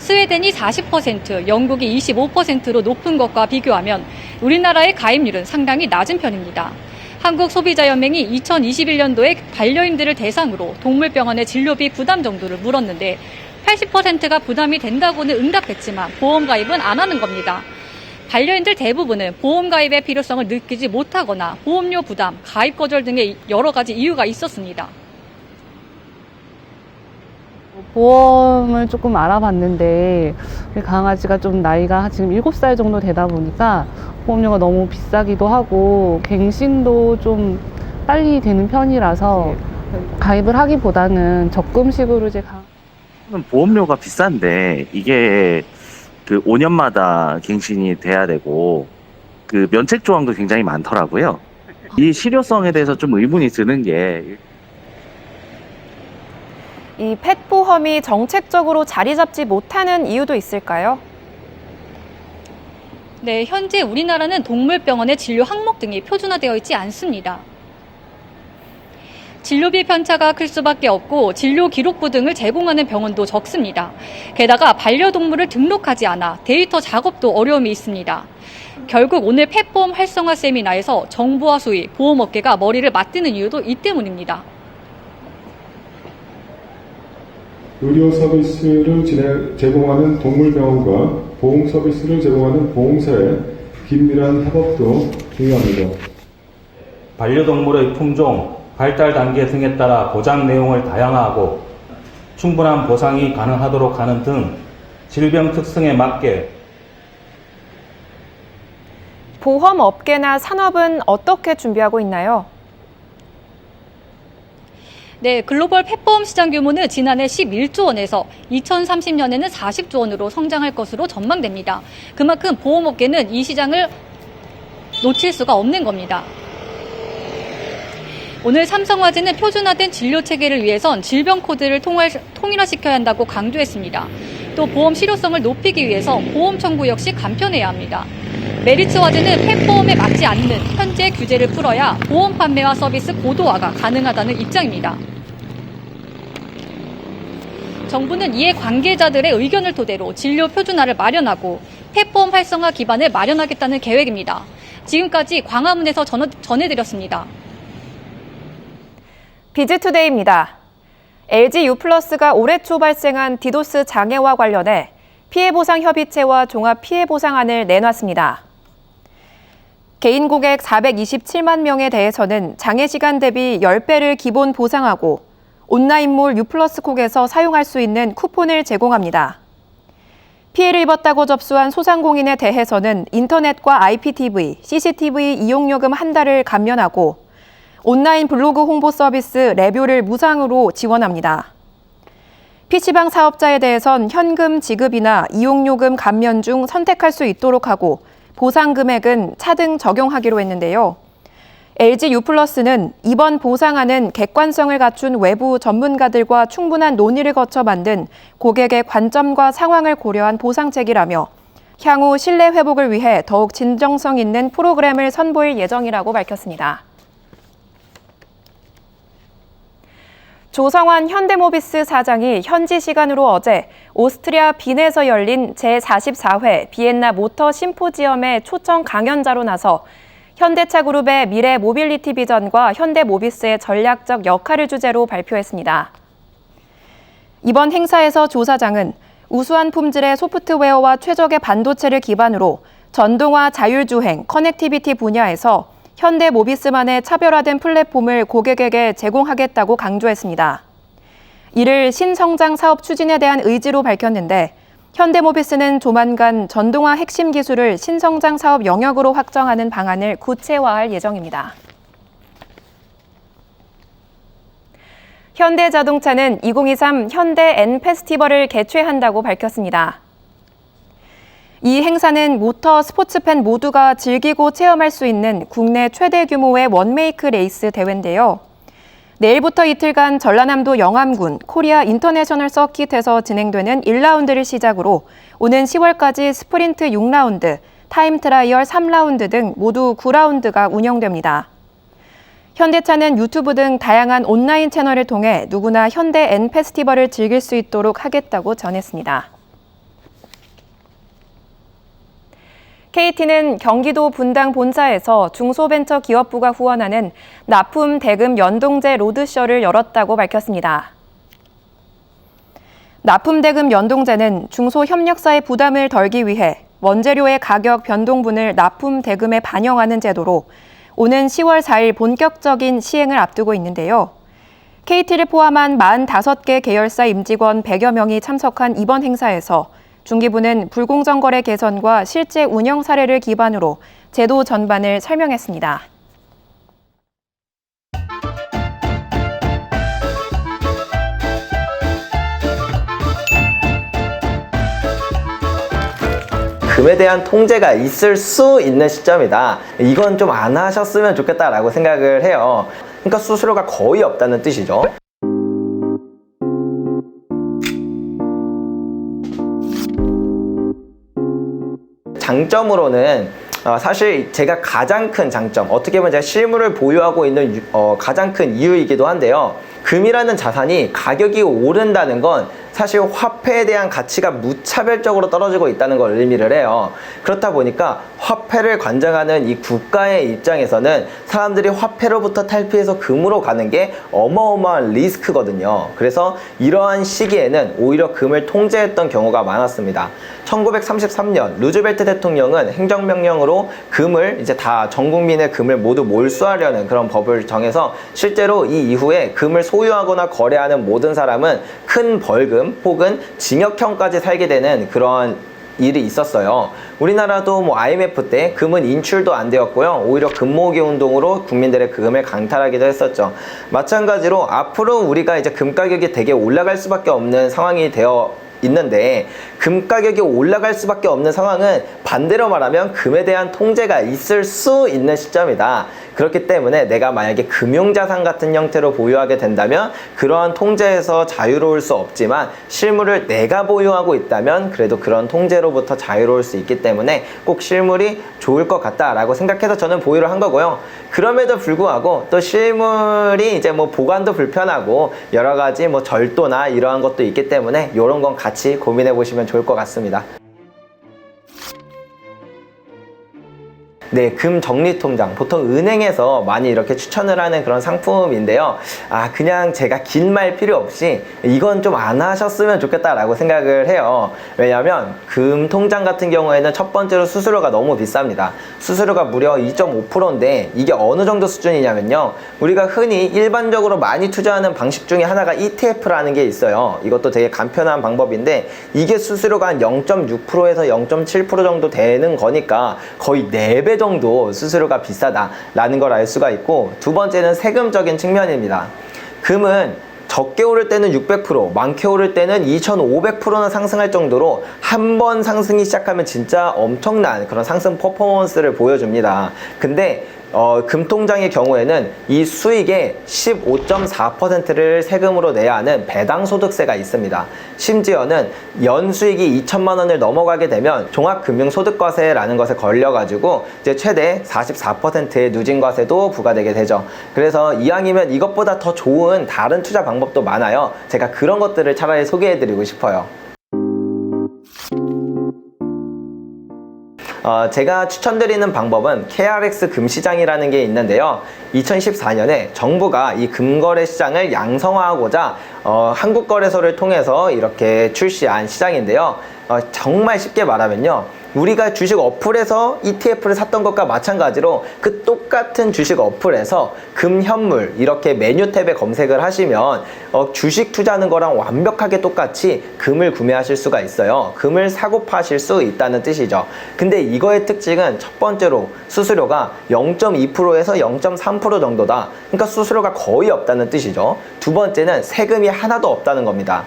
스웨덴이 40%, 영국이 25%로 높은 것과 비교하면 우리나라의 가입률은 상당히 낮은 편입니다. 한국소비자연맹이 2021년도에 반려인들을 대상으로 동물병원의 진료비 부담 정도를 물었는데 80%가 부담이 된다고는 응답했지만 보험 가입은 안 하는 겁니다. 반려인들 대부분은 보험 가입의 필요성을 느끼지 못하거나 보험료 부담, 가입 거절 등의 여러 가지 이유가 있었습니다. 보험을 조금 알아봤는데 우리 강아지가 좀 나이가 지금 7살 정도 되다 보니까 보험료가 너무 비싸기도 하고 갱신도 좀 빨리 되는 편이라서 가입을 하기보다는 적금식으로 이제 보험료가 비싼데 이게 그 5년마다 갱신이 돼야 되고 그 면책 조항도 굉장히 많더라고요. 이 실효성에 대해서 좀 의문이 드는 게 이 펫보험이 정책적으로 자리 잡지 못하는 이유도 있을까요? 네, 현재 우리나라는 동물병원의 진료 항목 등이 표준화되어 있지 않습니다. 진료비 편차가 클 수밖에 없고 진료 기록부 등을 제공하는 병원도 적습니다. 게다가 반려동물을 등록하지 않아 데이터 작업도 어려움이 있습니다. 결국 오늘 펫보험 활성화 세미나에서 정부와 소위 보험업계가 머리를 맞대는 이유도 이 때문입니다. 의료 서비스를 제공하는 동물병원과 보험 서비스를 제공하는 보험사의 긴밀한 협업도 중요합니다. 반려동물의 품종, 발달 단계 등에 따라 보장 내용을 다양화하고 충분한 보상이 가능하도록 하는 등 질병 특성에 맞게 보험업계나 산업은 어떻게 준비하고 있나요? 네, 글로벌 펫보험 시장 규모는 지난해 11조 원에서 2030년에는 40조 원으로 성장할 것으로 전망됩니다. 그만큼 보험업계는 이 시장을 놓칠 수가 없는 겁니다. 오늘 삼성화재는 표준화된 진료 체계를 위해선 질병 코드를 통일화시켜야 한다고 강조했습니다. 또 보험 실효성을 높이기 위해서 보험 청구 역시 간편해야 합니다. 메리츠화재는 펫보험에 맞지 않는 현재 규제를 풀어야 보험 판매와 서비스 고도화가 가능하다는 입장입니다. 정부는 이에 관계자들의 의견을 토대로 진료 표준화를 마련하고 펫보험 활성화 기반을 마련하겠다는 계획입니다. 지금까지 광화문에서 전해드렸습니다. 비즈투데이입니다. LG U+가 올해 초 발생한 디도스 장애와 관련해 피해보상협의체와 종합피해보상안을 내놨습니다. 개인 고객 427만 명에 대해서는 장애 시간 대비 10배를 기본 보상하고 온라인몰 U+콕에서 사용할 수 있는 쿠폰을 제공합니다. 피해를 입었다고 접수한 소상공인에 대해서는 인터넷과 IPTV, CCTV 이용요금 한 달을 감면하고 온라인 블로그 홍보 서비스 레뷰를 무상으로 지원합니다. PC방 사업자에 대해선 현금 지급이나 이용요금 감면 중 선택할 수 있도록 하고 보상 금액은 차등 적용하기로 했는데요. LG U+는 이번 보상안은 객관성을 갖춘 외부 전문가들과 충분한 논의를 거쳐 만든 고객의 관점과 상황을 고려한 보상책이라며 향후 신뢰 회복을 위해 더욱 진정성 있는 프로그램을 선보일 예정이라고 밝혔습니다. 조성환 현대모비스 사장이 현지 시간으로 어제 오스트리아 빈에서 열린 제44회 비엔나 모터 심포지엄의 초청 강연자로 나서 현대차 그룹의 미래 모빌리티 비전과 현대모비스의 전략적 역할을 주제로 발표했습니다. 이번 행사에서 조 사장은 우수한 품질의 소프트웨어와 최적의 반도체를 기반으로 전동화 자율주행, 커넥티비티 분야에서 현대모비스만의 차별화된 플랫폼을 고객에게 제공하겠다고 강조했습니다. 이를 신성장 사업 추진에 대한 의지로 밝혔는데 현대모비스는 조만간 전동화 핵심 기술을 신성장 사업 영역으로 확정하는 방안을 구체화할 예정입니다. 현대자동차는 2023 현대 N 페스티벌을 개최한다고 밝혔습니다. 이 행사는 모터 스포츠팬 모두가 즐기고 체험할 수 있는 국내 최대 규모의 원메이크 레이스 대회인데요. 내일부터 이틀간 전라남도 영암군 코리아 인터내셔널 서킷에서 진행되는 1라운드를 시작으로 오는 10월까지 스프린트 6라운드, 타임 트라이얼 3라운드 등 모두 9라운드가 운영됩니다. 현대차는 유튜브 등 다양한 온라인 채널을 통해 누구나 현대 N 페스티벌을 즐길 수 있도록 하겠다고 전했습니다. KT는 경기도 분당 본사에서 중소벤처기업부가 후원하는 납품 대금 연동제 로드쇼를 열었다고 밝혔습니다. 납품 대금 연동제는 중소협력사의 부담을 덜기 위해 원재료의 가격 변동분을 납품 대금에 반영하는 제도로 오는 10월 4일 본격적인 시행을 앞두고 있는데요. KT를 포함한 45개 계열사 임직원 100여 명이 참석한 이번 행사에서 중기부는 불공정 거래 개선과 실제 운영 사례를 기반으로 제도 전반을 설명했습니다. 금에 대한 통제가 있을 수 있는 시점이다. 이건 좀 안 하셨으면 좋겠다라고 생각을 해요. 그러니까 수수료가 거의 없다는 뜻이죠. 장점으로는 사실 제가 가장 큰 장점, 어떻게 보면 제가 실물을 보유하고 있는 가장 큰 이유이기도 한데요. 금이라는 자산이 가격이 오른다는 건 사실 화폐에 대한 가치가 무차별적으로 떨어지고 있다는 걸 의미를 해요. 그렇다 보니까 화폐를 관장하는 이 국가의 입장에서는 사람들이 화폐로부터 탈피해서 금으로 가는 게 어마어마한 리스크거든요. 그래서 이러한 시기에는 오히려 금을 통제했던 경우가 많았습니다. 1933년 루즈벨트 대통령은 행정명령으로 금을 이제 다 전 국민의 금을 모두 몰수하려는 그런 법을 정해서 실제로 이 이후에 금을 소유하거나 거래하는 모든 사람은 큰 벌금 혹은 징역형까지 살게 되는 그런 일이 있었어요. 우리나라도 뭐 IMF 때 금은 인출도 안 되었고요. 오히려 금 모으기 운동으로 국민들의 금을 강탈하기도 했었죠. 마찬가지로 앞으로 우리가 이제 금 가격이 되게 올라갈 수밖에 없는 상황이 되어 있는데 금 가격이 올라갈 수밖에 없는 상황은 반대로 말하면 금에 대한 통제가 있을 수 있는 시점이다. 그렇기 때문에 내가 만약에 금융자산 같은 형태로 보유하게 된다면 그러한 통제에서 자유로울 수 없지만 실물을 내가 보유하고 있다면 그래도 그런 통제로부터 자유로울 수 있기 때문에 꼭 실물이 좋을 것 같다라고 생각해서 저는 보유를 한 거고요. 그럼에도 불구하고 또 실물이 이제 뭐 보관도 불편하고 여러 가지 뭐 절도나 이러한 것도 있기 때문에 이런 건 같이 고민해 보시면 좋을 것 같습니다. 네, 금 정리통장. 보통 은행에서 많이 이렇게 추천을 하는 그런 상품인데요. 그냥 제가 긴 말 필요 없이 이건 좀 안 하셨으면 좋겠다라고 생각을 해요. 왜냐하면 금 통장 같은 경우에는 첫 번째로 수수료가 너무 비쌉니다. 수수료가 무려 2.5%인데 이게 어느 정도 수준이냐면요. 우리가 흔히 일반적으로 많이 투자하는 방식 중에 하나가 ETF라는 게 있어요. 이것도 되게 간편한 방법인데 이게 수수료가 한 0.6%에서 0.7% 정도 되는 거니까 거의 4배 정도 수수료가 비싸다라는 걸 알 수가 있고, 두 번째는 세금적인 측면입니다. 금은 적게 오를 때는 600%, 많게 오를 때는 2500%나 상승할 정도로 한 번 상승이 시작하면 진짜 엄청난 그런 상승 퍼포먼스를 보여줍니다. 근데 금통장의 경우에는 이 수익의 15.4%를 세금으로 내야 하는 배당소득세가 있습니다. 심지어는 연수익이 2천만 원을 넘어가게 되면 종합금융소득과세라는 것에 걸려가지고 이제 최대 44%의 누진과세도 부과되게 되죠. 그래서 이왕이면 이것보다 더 좋은 다른 투자 방법도 많아요. 제가 그런 것들을 차라리 소개해드리고 싶어요. 제가 추천드리는 방법은 KRX 금시장이라는 게 있는데요. 2014년에 정부가 이 금거래 시장을 양성화하고자 한국거래소를 통해서 이렇게 출시한 시장인데요. 정말 쉽게 말하면요. 우리가 주식 어플에서 ETF를 샀던 것과 마찬가지로 그 똑같은 주식 어플에서 금 현물 이렇게 메뉴 탭에 검색을 하시면 주식 투자하는 거랑 완벽하게 똑같이 금을 구매하실 수가 있어요. 금을 사고 파실 수 있다는 뜻이죠. 근데 이거의 특징은 첫 번째로 수수료가 0.2%에서 0.3% 정도다. 그러니까 수수료가 거의 없다는 뜻이죠. 두 번째는 세금이 하나도 없다는 겁니다.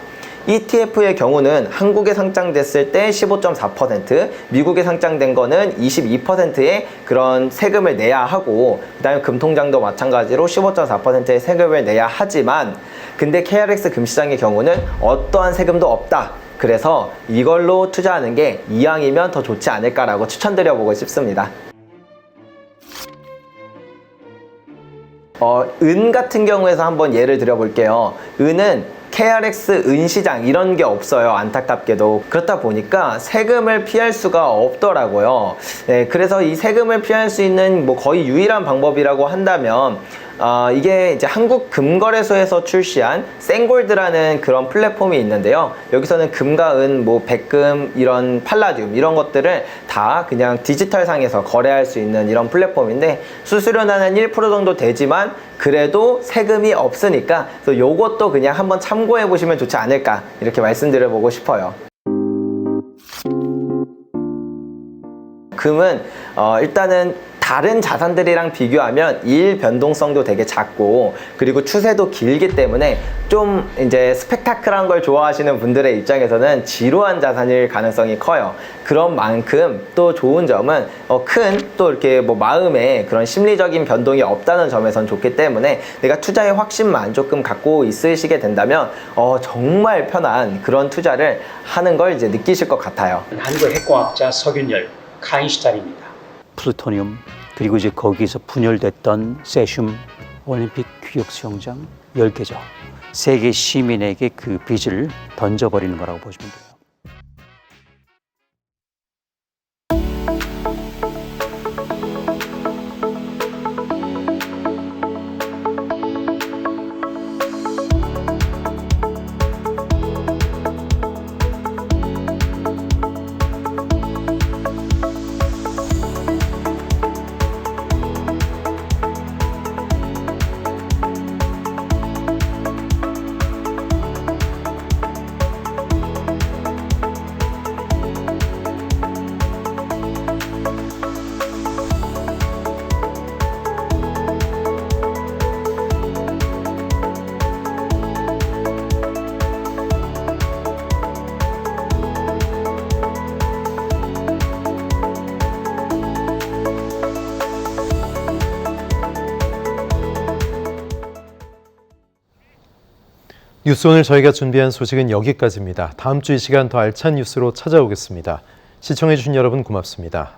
ETF의 경우는 한국에 상장됐을 때 15.4%, 미국에 상장된 거는 22%의 그런 세금을 내야 하고, 그 다음에 금통장도 마찬가지로 15.4%의 세금을 내야 하지만, 근데 KRX 금시장의 경우는 어떠한 세금도 없다. 그래서 이걸로 투자하는 게 이왕이면 더 좋지 않을까라고 추천드려보고 싶습니다. 은 같은 경우에서 한번 예를 들어볼게요. 은은 KRX 은시장 이런 게 없어요. 안타깝게도. 그렇다 보니까 세금을 피할 수가 없더라고요. 네, 그래서 이 세금을 피할 수 있는 뭐 거의 유일한 방법이라고 한다면 이게 이제 한국금거래소에서 출시한 생골드라는 그런 플랫폼이 있는데요. 여기서는 금과 은, 뭐 백금, 이런 팔라듐 이런 것들을 다 그냥 디지털상에서 거래할 수 있는 이런 플랫폼인데 수수료는 한 1% 정도 되지만 그래도 세금이 없으니까 그래서 요것도 그냥 한번 참고해 보시면 좋지 않을까 이렇게 말씀드려 보고 싶어요. 금은 일단은 다른 자산들이랑 비교하면 일 변동성도 되게 작고 그리고 추세도 길기 때문에 좀 이제 스펙타클한 걸 좋아하시는 분들의 입장에서는 지루한 자산일 가능성이 커요. 그런 만큼 또 좋은 점은 큰 또 이렇게 뭐 마음에 그런 심리적인 변동이 없다는 점에선 좋기 때문에 내가 투자의 확신만 조금 갖고 있으시게 된다면 정말 편한 그런 투자를 하는 걸 이제 느끼실 것 같아요. 한국 핵공학자 석윤열 카인슈타인입니다. 플루토늄 그리고 이제 거기서 분열됐던 세슘 올림픽 규격 수영장 10개죠. 세계 시민에게 그 빚을 던져버리는 거라고 보시면 돼요. 뉴스 오늘 저희가 준비한 소식은 여기까지입니다. 다음 주 이 시간 더 알찬 뉴스로 찾아오겠습니다. 시청해주신 여러분 고맙습니다.